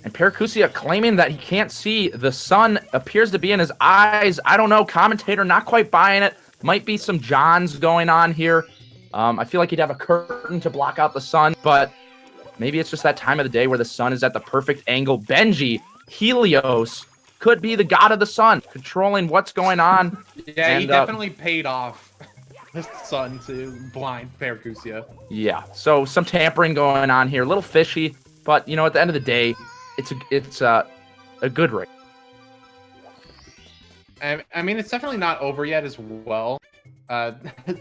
And Paracusia claiming that he can't see. The sun appears to be in his eyes. I don't know. Commentator not quite buying it. Might be some Johns going on here. I feel like he'd have a curtain to block out the sun, but maybe it's just that time of the day where the sun is at the perfect angle. Benji, Helios, could be the god of the sun, controlling what's going on. Yeah, and, he definitely paid off the sun to blind Paracusia. Yeah, so some tampering going on here. A little fishy, but, at the end of the day, it's a good race. I mean, it's definitely not over yet as well.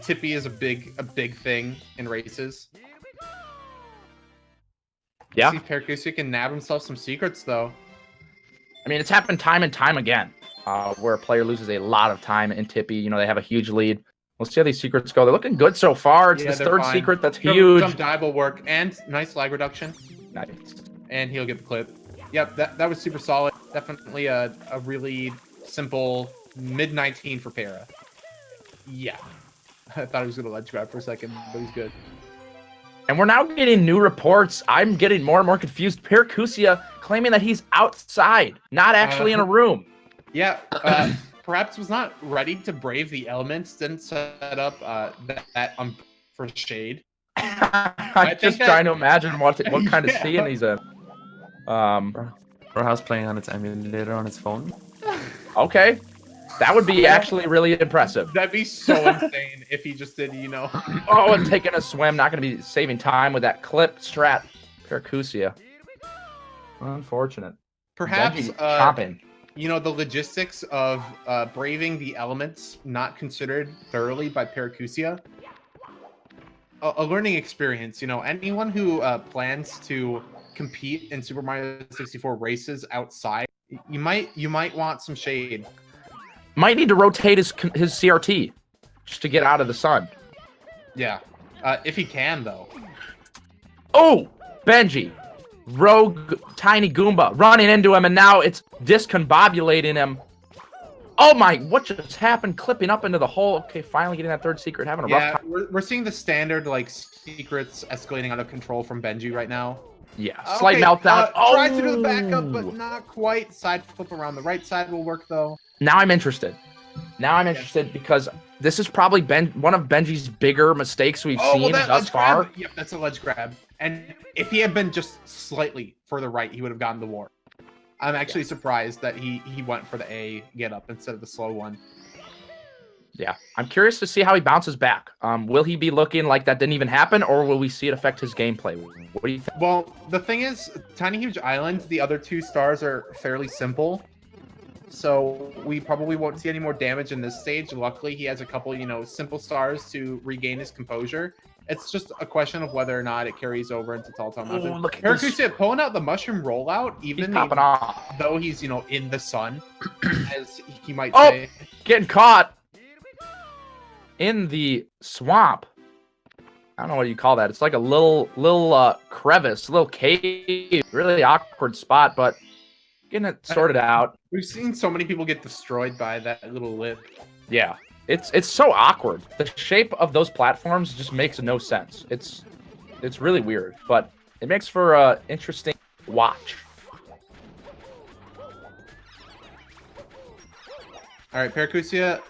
Tippy is a big thing in races. Yeah. See if Paracusia can nab himself some secrets, though. I mean, it's happened time and time again, where a player loses a lot of time in Tippy. They have a huge lead. We'll see how these secrets go. They're looking good so far. It's this third secret that's huge. Jump dive will work, and nice lag reduction. Nice. And he'll get the clip. Yep, that was super solid. Definitely a really simple mid-19 for Para. Yeah. I thought he was going to ledge grab for a second, but he's good. And we're now getting new reports. I'm getting more and more confused. Paracusia claiming that he's outside, not actually in a room. Yeah, perhaps was not ready to brave the elements. Didn't set up that for shade. I'm just trying to imagine what kind of scene he's in. Perhaps playing on its emulator on his phone. Okay. That would be actually really impressive. That'd be so insane if he just did, Oh, and taking a swim. Not going to be saving time with that clip strat. Paracusia. Unfortunate. Perhaps, chopping. The logistics of braving the elements not considered thoroughly by Paracusia. A learning experience. Anyone who plans to compete in Super Mario 64 races outside, you might want some shade. Might need to rotate his CRT just to get out of the sun. Yeah. If he can, though. Oh! Benji. Rogue Tiny Goomba running into him, and now it's discombobulating him. Oh my, what just happened? Clipping up into the hole. Okay, finally getting that third secret. Having a rough time. We're seeing the standard, secrets escalating out of control from Benji right now. Yeah, slight meltdown. Tries to do the backup, but not quite. Side flip around the right side will work, though. Now I'm interested. Because this is probably one of Benji's bigger mistakes we've seen thus far. Yep, that's a ledge grab. And if he had been just slightly further right, he would have gotten the war. I'm actually surprised that he went for the A get up instead of the slow one. Yeah, I'm curious to see how he bounces back. Will he be looking like that didn't even happen, or will we see it affect his gameplay? What do you think? Well, the thing is, Tiny Huge Island, the other two stars are fairly simple. so we probably won't see any more damage in this stage. Luckily, he has a couple, you know, simple stars to regain his composure. It's just a question of whether or not it carries over into Tall Tall Mountain. Look at this. Paracusia pulling out the mushroom rollout, He's even popping off. though he's, you know, in the sun, as he might Oh! say. Getting caught in the swamp. I don't know what you call that. It's like a little crevice, little cave. Really awkward spot, but getting it sorted out. We've seen so many people get destroyed by that little lip. Yeah, it's so awkward. The shape of those platforms just makes no sense. It's really weird, but it makes for a interesting watch. All right, Paracusia,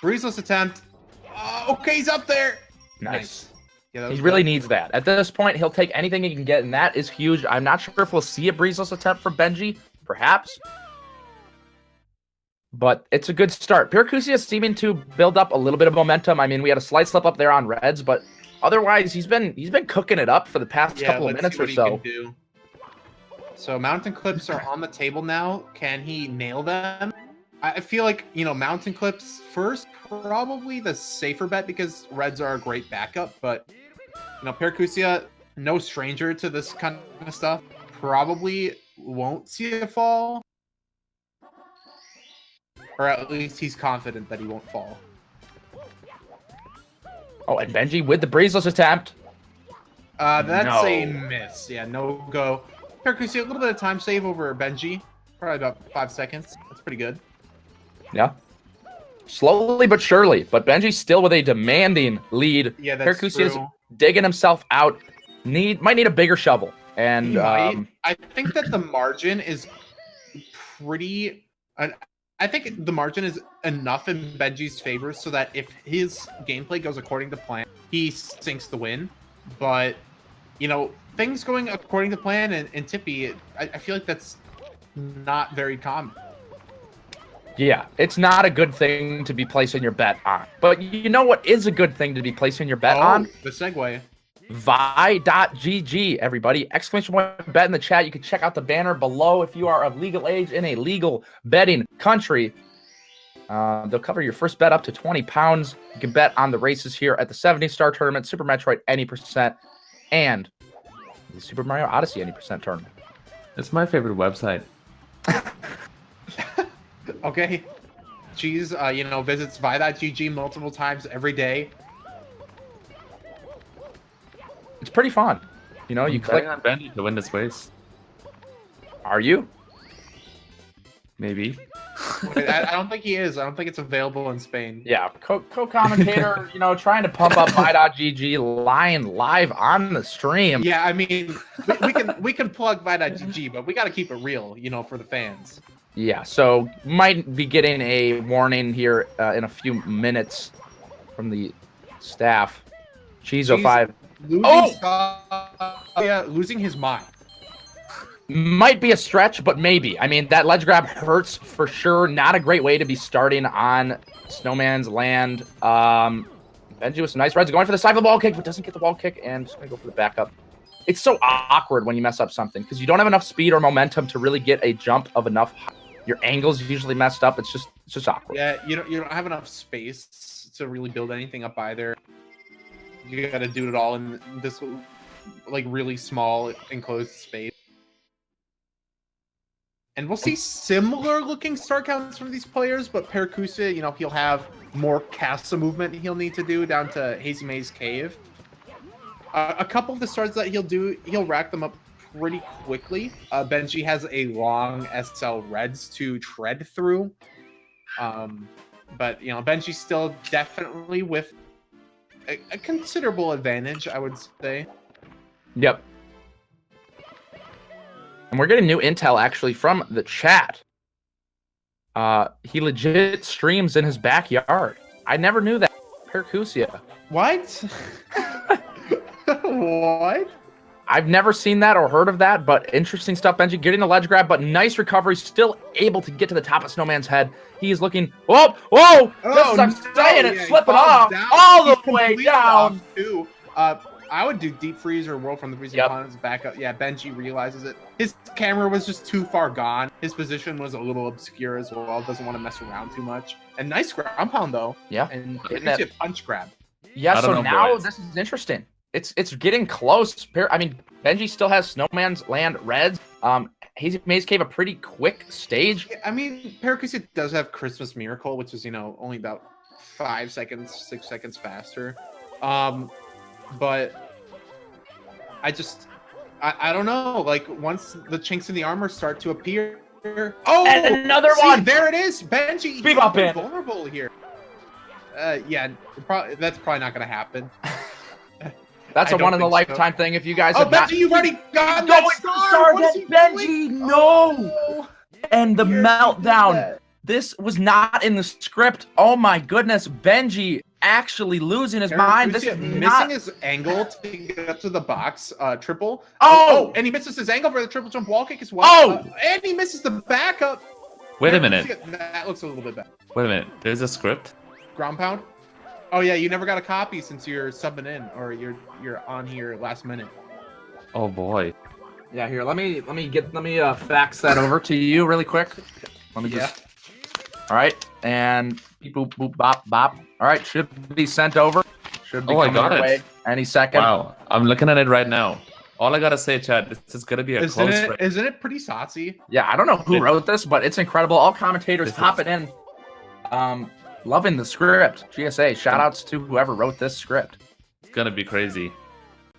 breezeless attempt. Okay, he's up there. Nice. Yeah, He really needs that. At this point, he'll take anything he can get, and that is huge. I'm not sure if we'll see a breezeless attempt from Benji. Perhaps. But it's a good start. Paracusia is seeming to build up a little bit of momentum. I mean, we had a slight slip up there on Reds, but otherwise, he's been cooking it up for the past couple of minutes or so. So mountain clips are on the table now. Can he nail them? I feel like, you know, mountain clips first, probably the safer bet because Reds are a great backup. But, you know, Paracusia, no stranger to this kind of stuff, probably won't see a fall. Or at least he's confident that he won't fall. Oh, and Benji with the breezeless attempt. That's a miss. Yeah, no go. Paracusia, a little bit of time save over Benji. Probably about 5 seconds. That's pretty good. Yeah. Slowly but surely. But Benji's still with a demanding lead. Yeah, that's Paracusia's true. digging himself out. Might need a bigger shovel. And I think that the margin is pretty... I think the margin is enough in Benji's favor so that if his gameplay goes according to plan, he sinks the win. But, you know, things going according to plan and Tippy, I feel like that's not very common. yeah, it's not a good thing to be placing your bet on. But you know what is a good thing to be placing your bet on? The segue. Vi.gg, everybody. Exclamation point bet in the chat. You can check out the banner below if you are of legal age in a legal betting country. They'll cover your first bet up to 20 pounds. You can bet on the races here at the 70-star tournament, Super Metroid any percent, and the Super Mario Odyssey any percent tournament. It's my favorite website. Okay. Cheese, you know, visits vi.gg multiple times every day. It's pretty fun. You know, you click on Benji to win this race. Are you? Maybe. I don't think he is. I don't think it's available in Spain. Yeah, co-commentator, you know, trying to pump up vi.gg, lying live on the stream. Yeah, I mean, we can plug vi.gg, but we got to keep it real, you know, for the fans. Yeah, so might be getting a warning here in a few minutes from the staff. Cheezo5. Losing his mind. Might be a stretch, but maybe. I mean, that ledge grab hurts for sure. Not a great way to be starting on Snowman's land. Benji with some nice reds. Going for the side of the wall kick, but doesn't get the wall kick, and just going to go for the backup. It's so awkward when you mess up something, because you don't have enough speed or momentum to really get a jump of enough. Your angle's usually messed up. It's just awkward. Yeah, you don't have enough space to really build anything up either. You got to do it all in this like really small enclosed space. And we'll see similar looking start counts from these players, but Paracusia, you know, he'll have more Casa movement he'll need to do down to Hazy Maze Cave. A couple of the starts that he'll do, he'll rack them up pretty quickly. Benji has a long SL Reds to tread through. But, you know, Benji's still definitely with a considerable advantage, I would say. Yep. And we're getting new intel, actually, from the chat. He legit streams in his backyard. I never knew that. Paracusia. What? What? I've never seen that or heard of that, but interesting stuff, Benji. Getting the ledge grab, but nice recovery. Still able to get to the top of Snowman's head. He is looking... Whoa! Whoa! Oh, I'm saying it, yeah, slipping off down. all the He's way completely down. off, too. I would do deep freeze or world from the freezing Yep. ponds back up. Yeah, Benji realizes it. His camera was just too far gone. His position was a little obscure as well. Doesn't want to mess around too much. And nice ground pound though. Yeah. And Getting it's a that- punch grab. Yeah, I don't so know, now boys. this is interesting. It's getting close. I mean, Benji still has Snowman's Land Reds. Hazy Maze Cave a pretty quick stage. I mean, Paracusia does have Christmas Miracle, which is, only about 5 seconds, 6 seconds faster. But I don't know. Like, once the chinks in the armor start to appear. Oh, And another see, one! There it is. Benji, Big up in. vulnerable here. Yeah, that's probably not going to happen. That's I a don't one in a think lifetime thing. If you guys Oh, have not Benji, you've already got Going that for star. the star What is again, he Benji, doing? no! Oh, and the Here, he did meltdown. that. This was not in the script. Oh my goodness, Benji actually losing his mind. This is missing not. his angle to get up to the box triple. Oh! And he misses his angle for the triple jump wall kick as well. Oh! And he misses the backup. Wait a minute. That looks a little bit better. Wait a minute. There's a script. Ground pound. Oh yeah, you never got a copy since you're subbing in or you're on here last minute. Oh boy. Yeah, here. Let me fax that over to you really quick. Let me just. All right, and beep boop boop bop bop. All right, should be sent over. Should be Oh, I coming got your it. way any second. Wow. I'm looking at it right now. All I gotta say, Chad, this is gonna be a close race. Isn't it pretty saucy? Yeah, I don't know who wrote this, but it's incredible. All commentators This is- hopping in. Loving the script. GSA, shout outs to whoever wrote this script. It's gonna be crazy.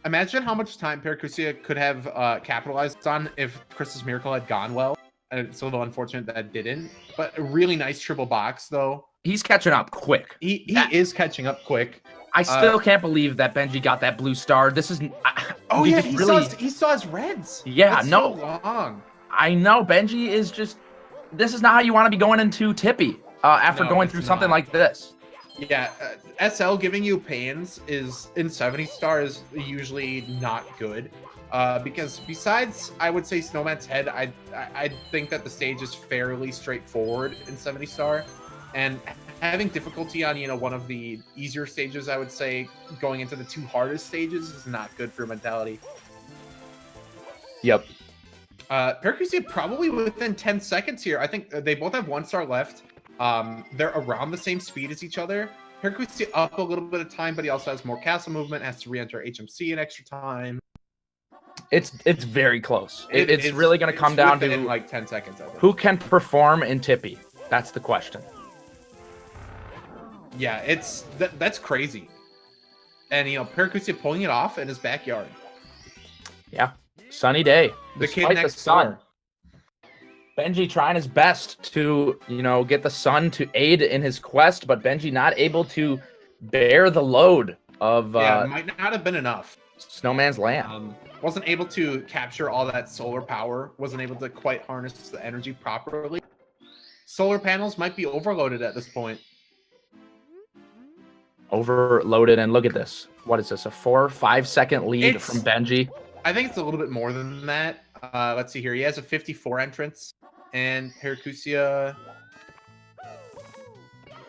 Imagine how much time Paracusia could have capitalized on if Christmas Miracle had gone well. And it's a little unfortunate that it didn't. But a really nice triple box, though. He's catching up quick. He That- is catching up quick. I still can't believe that Benji got that blue star. This is. Oh we yeah, just he saw his reds. Yeah, That's no. so long. I know Benji is just. This is not how you want to be going into Tippy after No, going it's through something not. like this. Yeah, SL giving you pains is in 70 star is usually not good. Because besides, I would say Snowman's Head, I think that the stage is fairly straightforward in 70 star, and having difficulty on one of the easier stages, I would say going into the 2 hardest stages is not good for mentality. Yep. Paracusia probably within 10 seconds here. I think they both have 1 star left. They're around the same speed as each other. Paracusia up a little bit of time, but he also has more castle movement, has to re-enter HMC in extra time. It's very close. It's It's really going to come down within to like 10 seconds. I think. who can perform in Tippy. That's the question. Yeah, that's crazy. And Paracusia pulling it off in his backyard. Yeah. Sunny day. The kid Despite next sun. door. Benji trying his best to, get the sun to aid in his quest, but Benji not able to bear the load of Yeah, might not have been enough. Snowman's Land. Wasn't able to capture all that solar power. Wasn't able to quite harness the energy properly. Solar panels might be overloaded at this point. Overloaded, and look at this. What is this? A 4 or 5 second lead It's- from Benji. I think it's a little bit more than that. Let's see here. He has a 54 entrance, and Paracusia.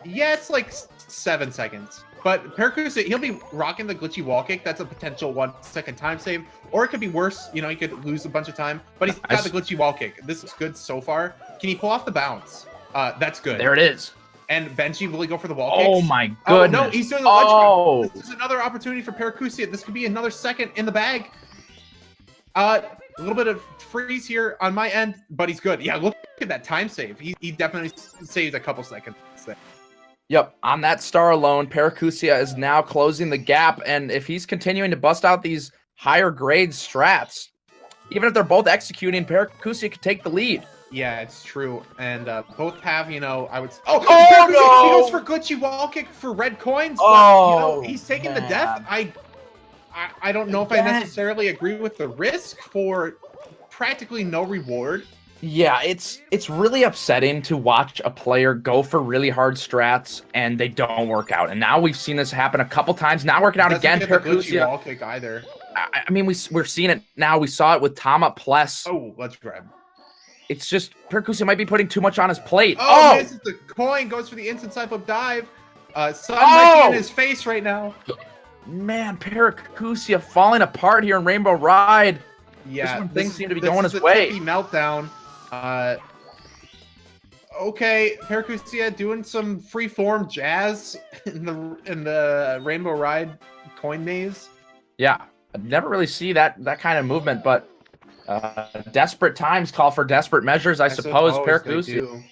Yeah, it's like 7 seconds. But Paracusia, he'll be rocking the glitchy wall kick. That's a potential 1 second time save, or it could be worse. He could lose a bunch of time. But he's got the glitchy wall kick. This is good so far. Can he pull off the bounce? That's good. There it is. And Benji, will he go for the wall kicks? Oh my Oh, goodness. no, he's doing the ledge Oh. grab. This is another opportunity for Paracusia. This could be another second in the bag. A little bit of freeze here on my end, but he's good. Yeah, look at that time save. He definitely saved a couple seconds there. Yep, on that star alone, Paracusia is now closing the gap, and if he's continuing to bust out these higher grade strats, even if they're both executing, Paracusia could take the lead. Yeah, it's true. And both have, I would say... Oh, Paracusia, no! He goes for glitchy wall kick for red coins, but, Oh, he's taking the man. death. I don't know if I Again. necessarily agree with the risk for practically no reward. Yeah, it's really upsetting to watch a player go for really hard strats and they don't work out. And now we've seen this happen a couple times. Not working out Doesn't again. get the glitchy Paracusia. wall kick either. I mean, we're seeing it now. We saw it with Tama Pless. Oh, let's grab. It's just Paracusia might be putting too much on his plate. Oh, misses the coin, goes for the instant side flip dive. Sun might be in his face right now. Man, Paracusia falling apart here in Rainbow Ride. Yeah, This one things seem to be this going is his the way. Tippy meltdown. Okay, Paracusia doing some free-form jazz in the Rainbow Ride coin maze. Yeah, I never really see that kind of movement, but desperate times call for desperate measures, I suppose. They Paracusia. do.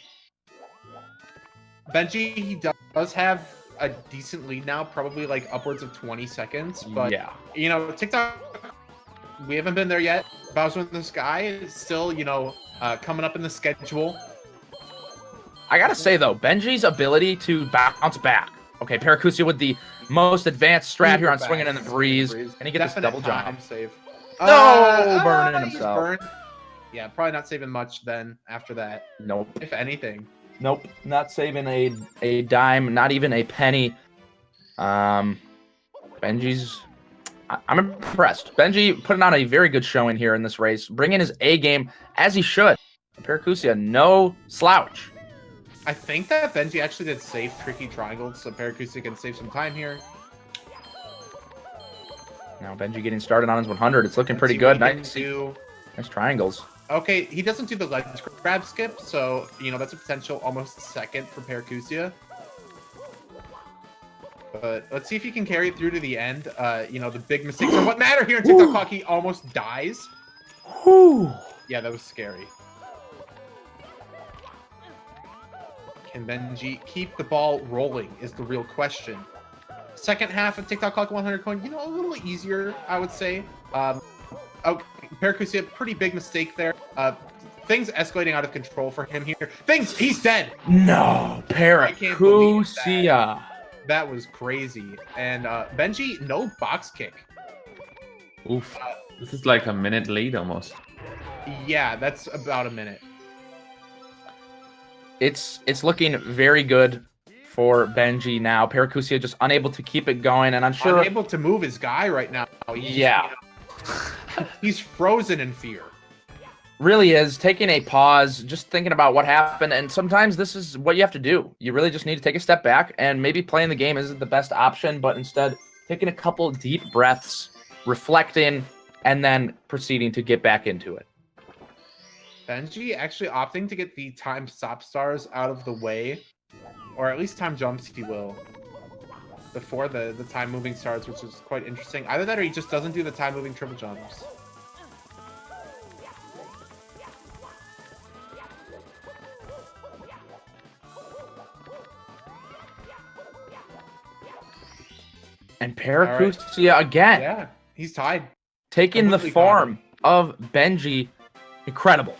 Benji, he does have a decent lead now, probably like upwards of 20 seconds. But Yeah. you know, TikTok, we haven't been there yet. Bowser in the Sky is still, you know, coming up in the schedule. I gotta say though, Benji's ability to bounce back. Okay, Paracusia with the most advanced strat here on swinging in the breeze, and he gets this double jump. Save. No, burning he's himself. burned. Yeah, probably not saving much then after that, Nope. if anything. Nope. Not saving a dime, not even a penny. Benji's. I'm impressed. Benji putting on a very good showing here in this race, bringing his A game as he should. Paracusia, no slouch. I think that Benji actually did save tricky triangles, so Paracusia can save some time here. Now Benji getting started on his 100. It's looking pretty See good. what he Nice, can do. nice triangles. Okay, he doesn't do the ledge grab skip, so, you know, that's a potential almost second for Paracusia. But let's see if he can carry it through to the end. You know, the big mistakes are what matter here in TikTok Clock. He almost dies. Whew. Yeah, that was scary. Can Benji keep the ball rolling is the real question. Second half of TikTok Clock 100 coin, you know, a little easier, I would say. Okay, Paracusia, pretty big mistake there. Things escalating out of control for him here. He's dead. No, Paracusia. That was crazy. And Benji, no box kick. Oof. This is like a minute lead almost. Yeah, that's about a minute. It's looking very good for Benji now. Paracusia just unable to keep it going, and I'm sure unable to move his guy right now. He's frozen in fear. Really is taking a pause, just thinking about what happened, and sometimes this is what you have to do. You really just need to take a step back, and maybe playing the game isn't the best option, but instead taking a couple deep breaths, reflecting, and then proceeding to get back into it. Benji actually opting to get the time stop stars out of the way, or at least time jumps he will, before the time moving stars, which is quite interesting. Either that or he just doesn't do the time moving triple jumps. And Paracusia again. Yeah, he's tied. Taking the form of Benji. Incredible.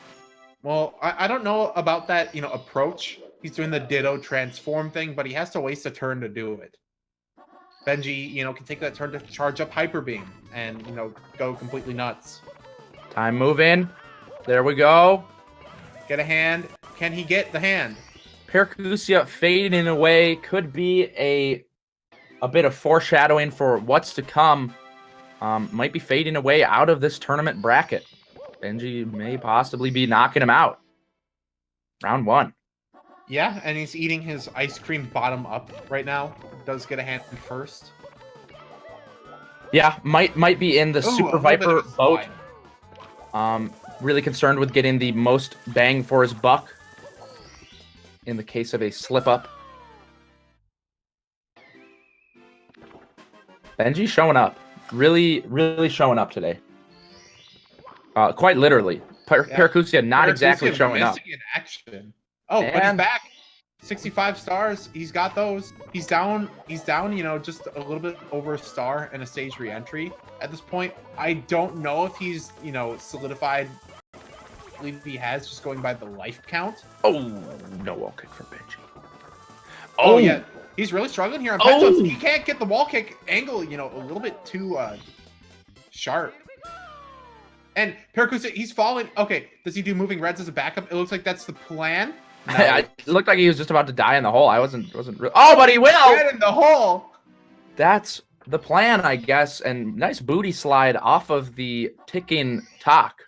Well, I don't know about that, you know, approach. He's doing the Ditto transform thing, but he has to waste a turn to do it. Benji, you know, can take that turn to charge up Hyper Beam and, you know, go completely nuts. Time move in. There we go. Get a hand. Can he get the hand? Paracusia fading away could be a bit of foreshadowing for what's to come. Might be fading away out of this tournament bracket. Benji may possibly be knocking him out. Round one. Yeah, and he's eating his ice cream bottom up right now. Does get a hand first. Yeah, might be in the Super Viper boat. Really concerned with getting the most bang for his buck in the case of a slip up. Benji showing up. Really showing up today. Quite literally. Paracusia not exactly showing up. In action. Oh, but he's back. 65 stars. He's got those. He's down, you know, just a little bit over a star and a stage re-entry at this point. I don't know if he's, you know, solidified. I believe he has, just going by the life count. Oh, no wall kick from Benji. Oh, yeah. He's really struggling here on Pentos. He can't get the wall kick angle, you know, a little bit too sharp. And Paracusia, he's falling. Okay, does he do moving reds as a backup? It looks like that's the plan. No. It looked like he was just about to die in the hole. I wasn't real. Oh, but he will. Get in the hole. That's the plan, I guess. And nice booty slide off of the ticking talk.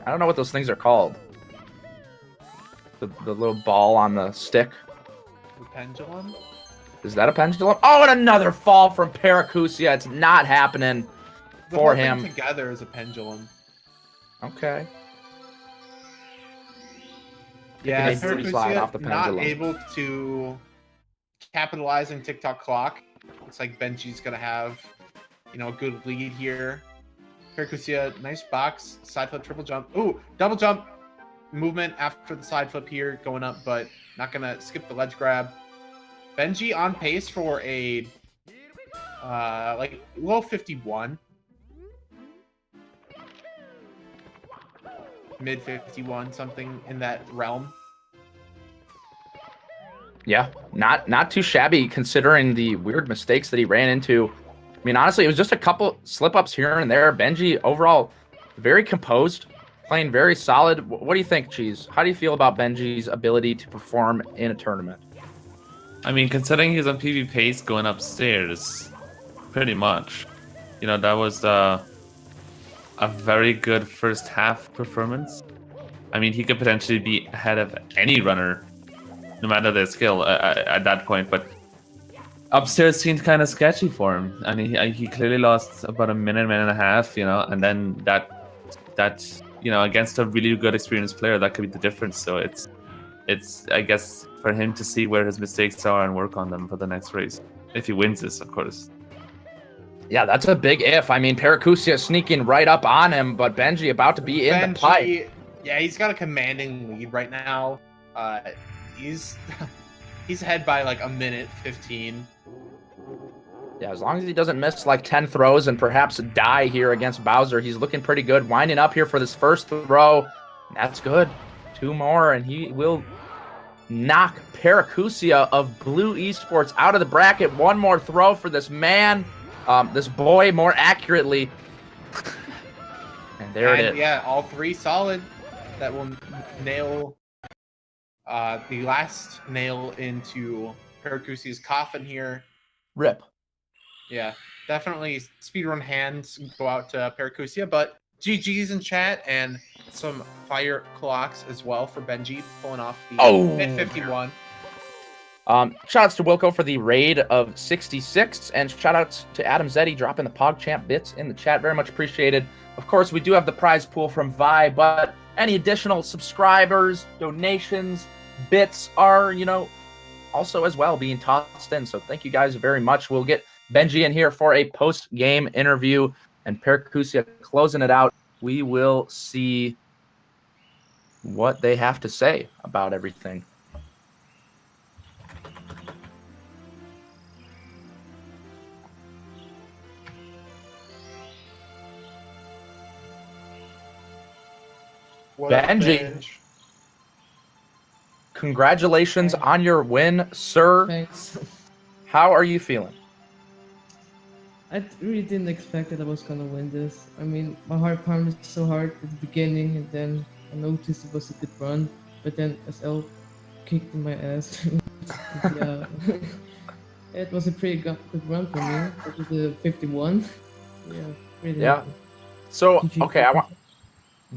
I don't know what those things are called. The little ball on the stick. The pendulum. Is that a pendulum? Oh, and another fall from Paracusia. It's not happening The for whole thing him. together is a pendulum. Okay. Yeah, Taking a free slide off the Paracusia not pendulum. able to capitalize on TikTok clock. Looks like Benji's gonna have, a good lead here. Paracusia, nice box, side flip, triple jump. Ooh, double jump movement after the side flip here, going up, but not gonna skip the ledge grab. Benji on pace for a low 51. Mid 51, something in that realm. Yeah, not too shabby considering the weird mistakes that he ran into. I mean, honestly, it was just a couple slip-ups here and there. Benji, overall, very composed, playing very solid. What do you think, Cheese? How do you feel about Benji's ability to perform in a tournament? I mean, considering he's on PB pace going upstairs, pretty much. That was a very good first half performance. I mean, he could potentially be ahead of any runner, no matter their skill at that point. But upstairs seemed kind of sketchy for him. I mean, he clearly lost about a minute and a half, and then that against a really good experienced player, that could be the difference. So it's I guess for him to see where his mistakes are and work on them for the next race, if he wins this, of course. Yeah, that's a big if. I mean, Paracusia sneaking right up on him, but Benji about to be in the pipe. Yeah, he's got a commanding lead right now. He's ahead by like a minute 15. Yeah, as long as he doesn't miss like 10 throws and perhaps die here against Bowser, he's looking pretty good. Winding up here for this first throw. That's good. 2 more, and he will knock Paracusia of Blue Esports out of the bracket. 1 more throw for this man. This boy, more accurately. And there it is. Yeah, all 3 solid. That will nail the last nail into Paracusia's coffin here. Rip. Yeah, definitely speedrun hands go out to Paracusia, but GG's in chat and some fire clocks as well for Benji pulling off the mid 51. Shoutouts to Wilco for the raid of 66, and shoutouts to Adam Zeddy dropping the PogChamp bits in the chat. Very much appreciated. Of course, we do have the prize pool from Vi, but any additional subscribers, donations, bits are, also as well being tossed in. So thank you guys very much. We'll get Benji in here for a post-game interview, and Paracusia closing it out. We will see what they have to say about everything. Benji, congratulations on your win, sir. Thanks. How are you feeling? I really didn't expect that I was gonna win this. I mean, my heart pounded so hard at the beginning, and then I noticed it was a good run, but then SL kicked in my ass. Yeah, it was a pretty good run for me. It was a 51. Yeah, really. Yeah. So GG. okay, I want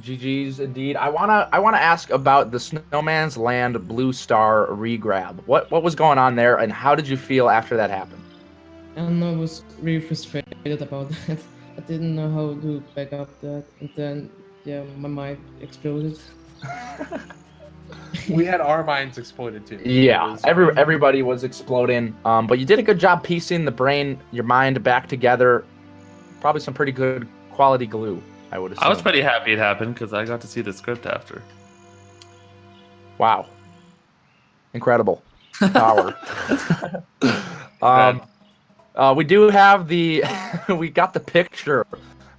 GG's indeed. I wanna ask about the Snowman's Land Blue Star regrab. What was going on there, and how did you feel after that happened? And I was really frustrated about that. I didn't know how to back up that, and then yeah, my mind exploded. We had our minds exploded too. Yeah, everybody was exploding. But you did a good job piecing your mind back together. Probably some pretty good quality glue, I would assume. I was pretty happy it happened because I got to see the script after. Wow. Incredible power. We do have we got the picture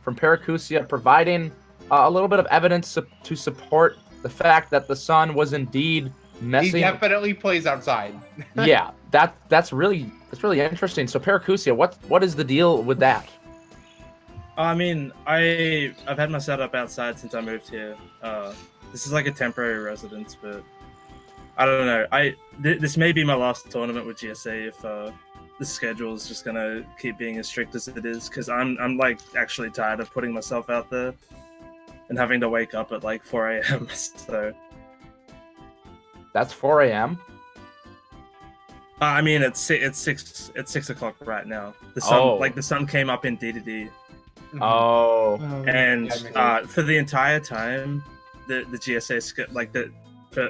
from Paracusia providing a little bit of evidence to support the fact that the sun was indeed messing. He definitely plays outside. Yeah, that's really interesting. So Paracusia, what is the deal with that? I mean, I've had my setup outside since I moved here. This is like a temporary residence, but I don't know. This may be my last tournament with GSA if the schedule is just gonna keep being as strict as it is, because I'm like actually tired of putting myself out there and having to wake up at like 4 a.m. So that's 4 a.m. I mean, it's 6 o'clock right now. The sun, Oh. like the sun came up in D2D, Oh, Oh, and Yeah, for the entire time, the GSA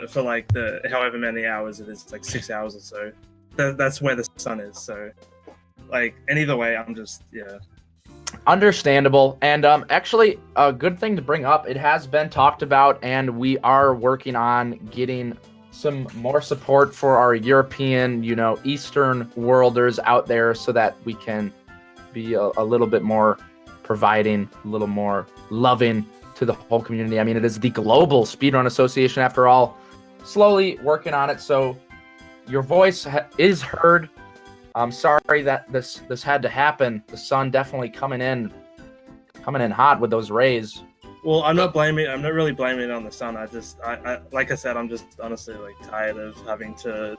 for like the however many hours it is, like 6 hours or so. That's where the sun is. So, like, and either way, I'm just understandable. And actually, a good thing to bring up. It has been talked about, and we are working on getting some more support for our European, Eastern worlders out there, so that we can be a little bit more providing, a little more loving to the whole community. I mean, it is the Global Speedrun Association, after all. Slowly working on it, so your voice is heard. I'm sorry that this had to happen. The sun definitely coming in hot with those rays. Well, I'm not really blaming it on the sun. I like I said, I'm just honestly like tired of having to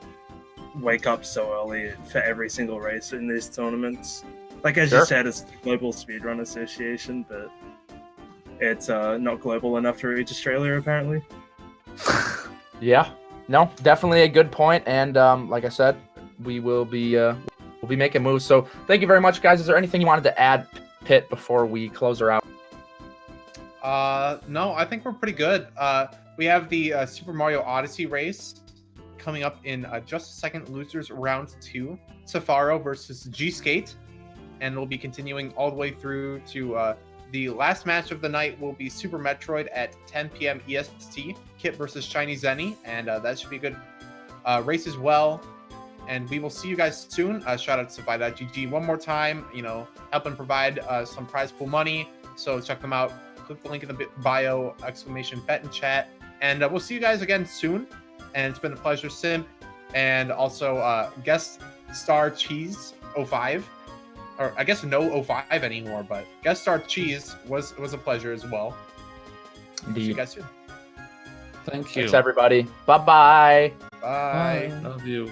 wake up so early for every single race in these tournaments. Like as Sure. you said, it's the Global Speedrun Association, but it's not global enough to reach Australia apparently. Yeah, no, definitely a good point. And like I said, we'll be making moves. So thank you very much, guys. Is there anything you wanted to add, Pitt, before we close her out? No, I think we're pretty good. We have the Super Mario Odyssey race coming up in just a second. Losers round 2, Safaro versus G-Skate, and we'll be continuing all the way through to the last match of the night. Will be Super Metroid at 10 p.m. EST, Kit versus Shiny Zenny, and that should be a good race as well. And we will see you guys soon. Shout out to Supply.gg one more time, helping provide some prize pool money. So check them out. Click the link in the bio, !bet in chat. And we'll see you guys again soon. And it's been a pleasure, Sim. And also guest star Cheese 05. Or I guess no 05 anymore, but guest star Cheese was a pleasure as well. Indeed. See you guys soon. Thank you. Thanks, everybody. Bye-bye. Bye. Love you.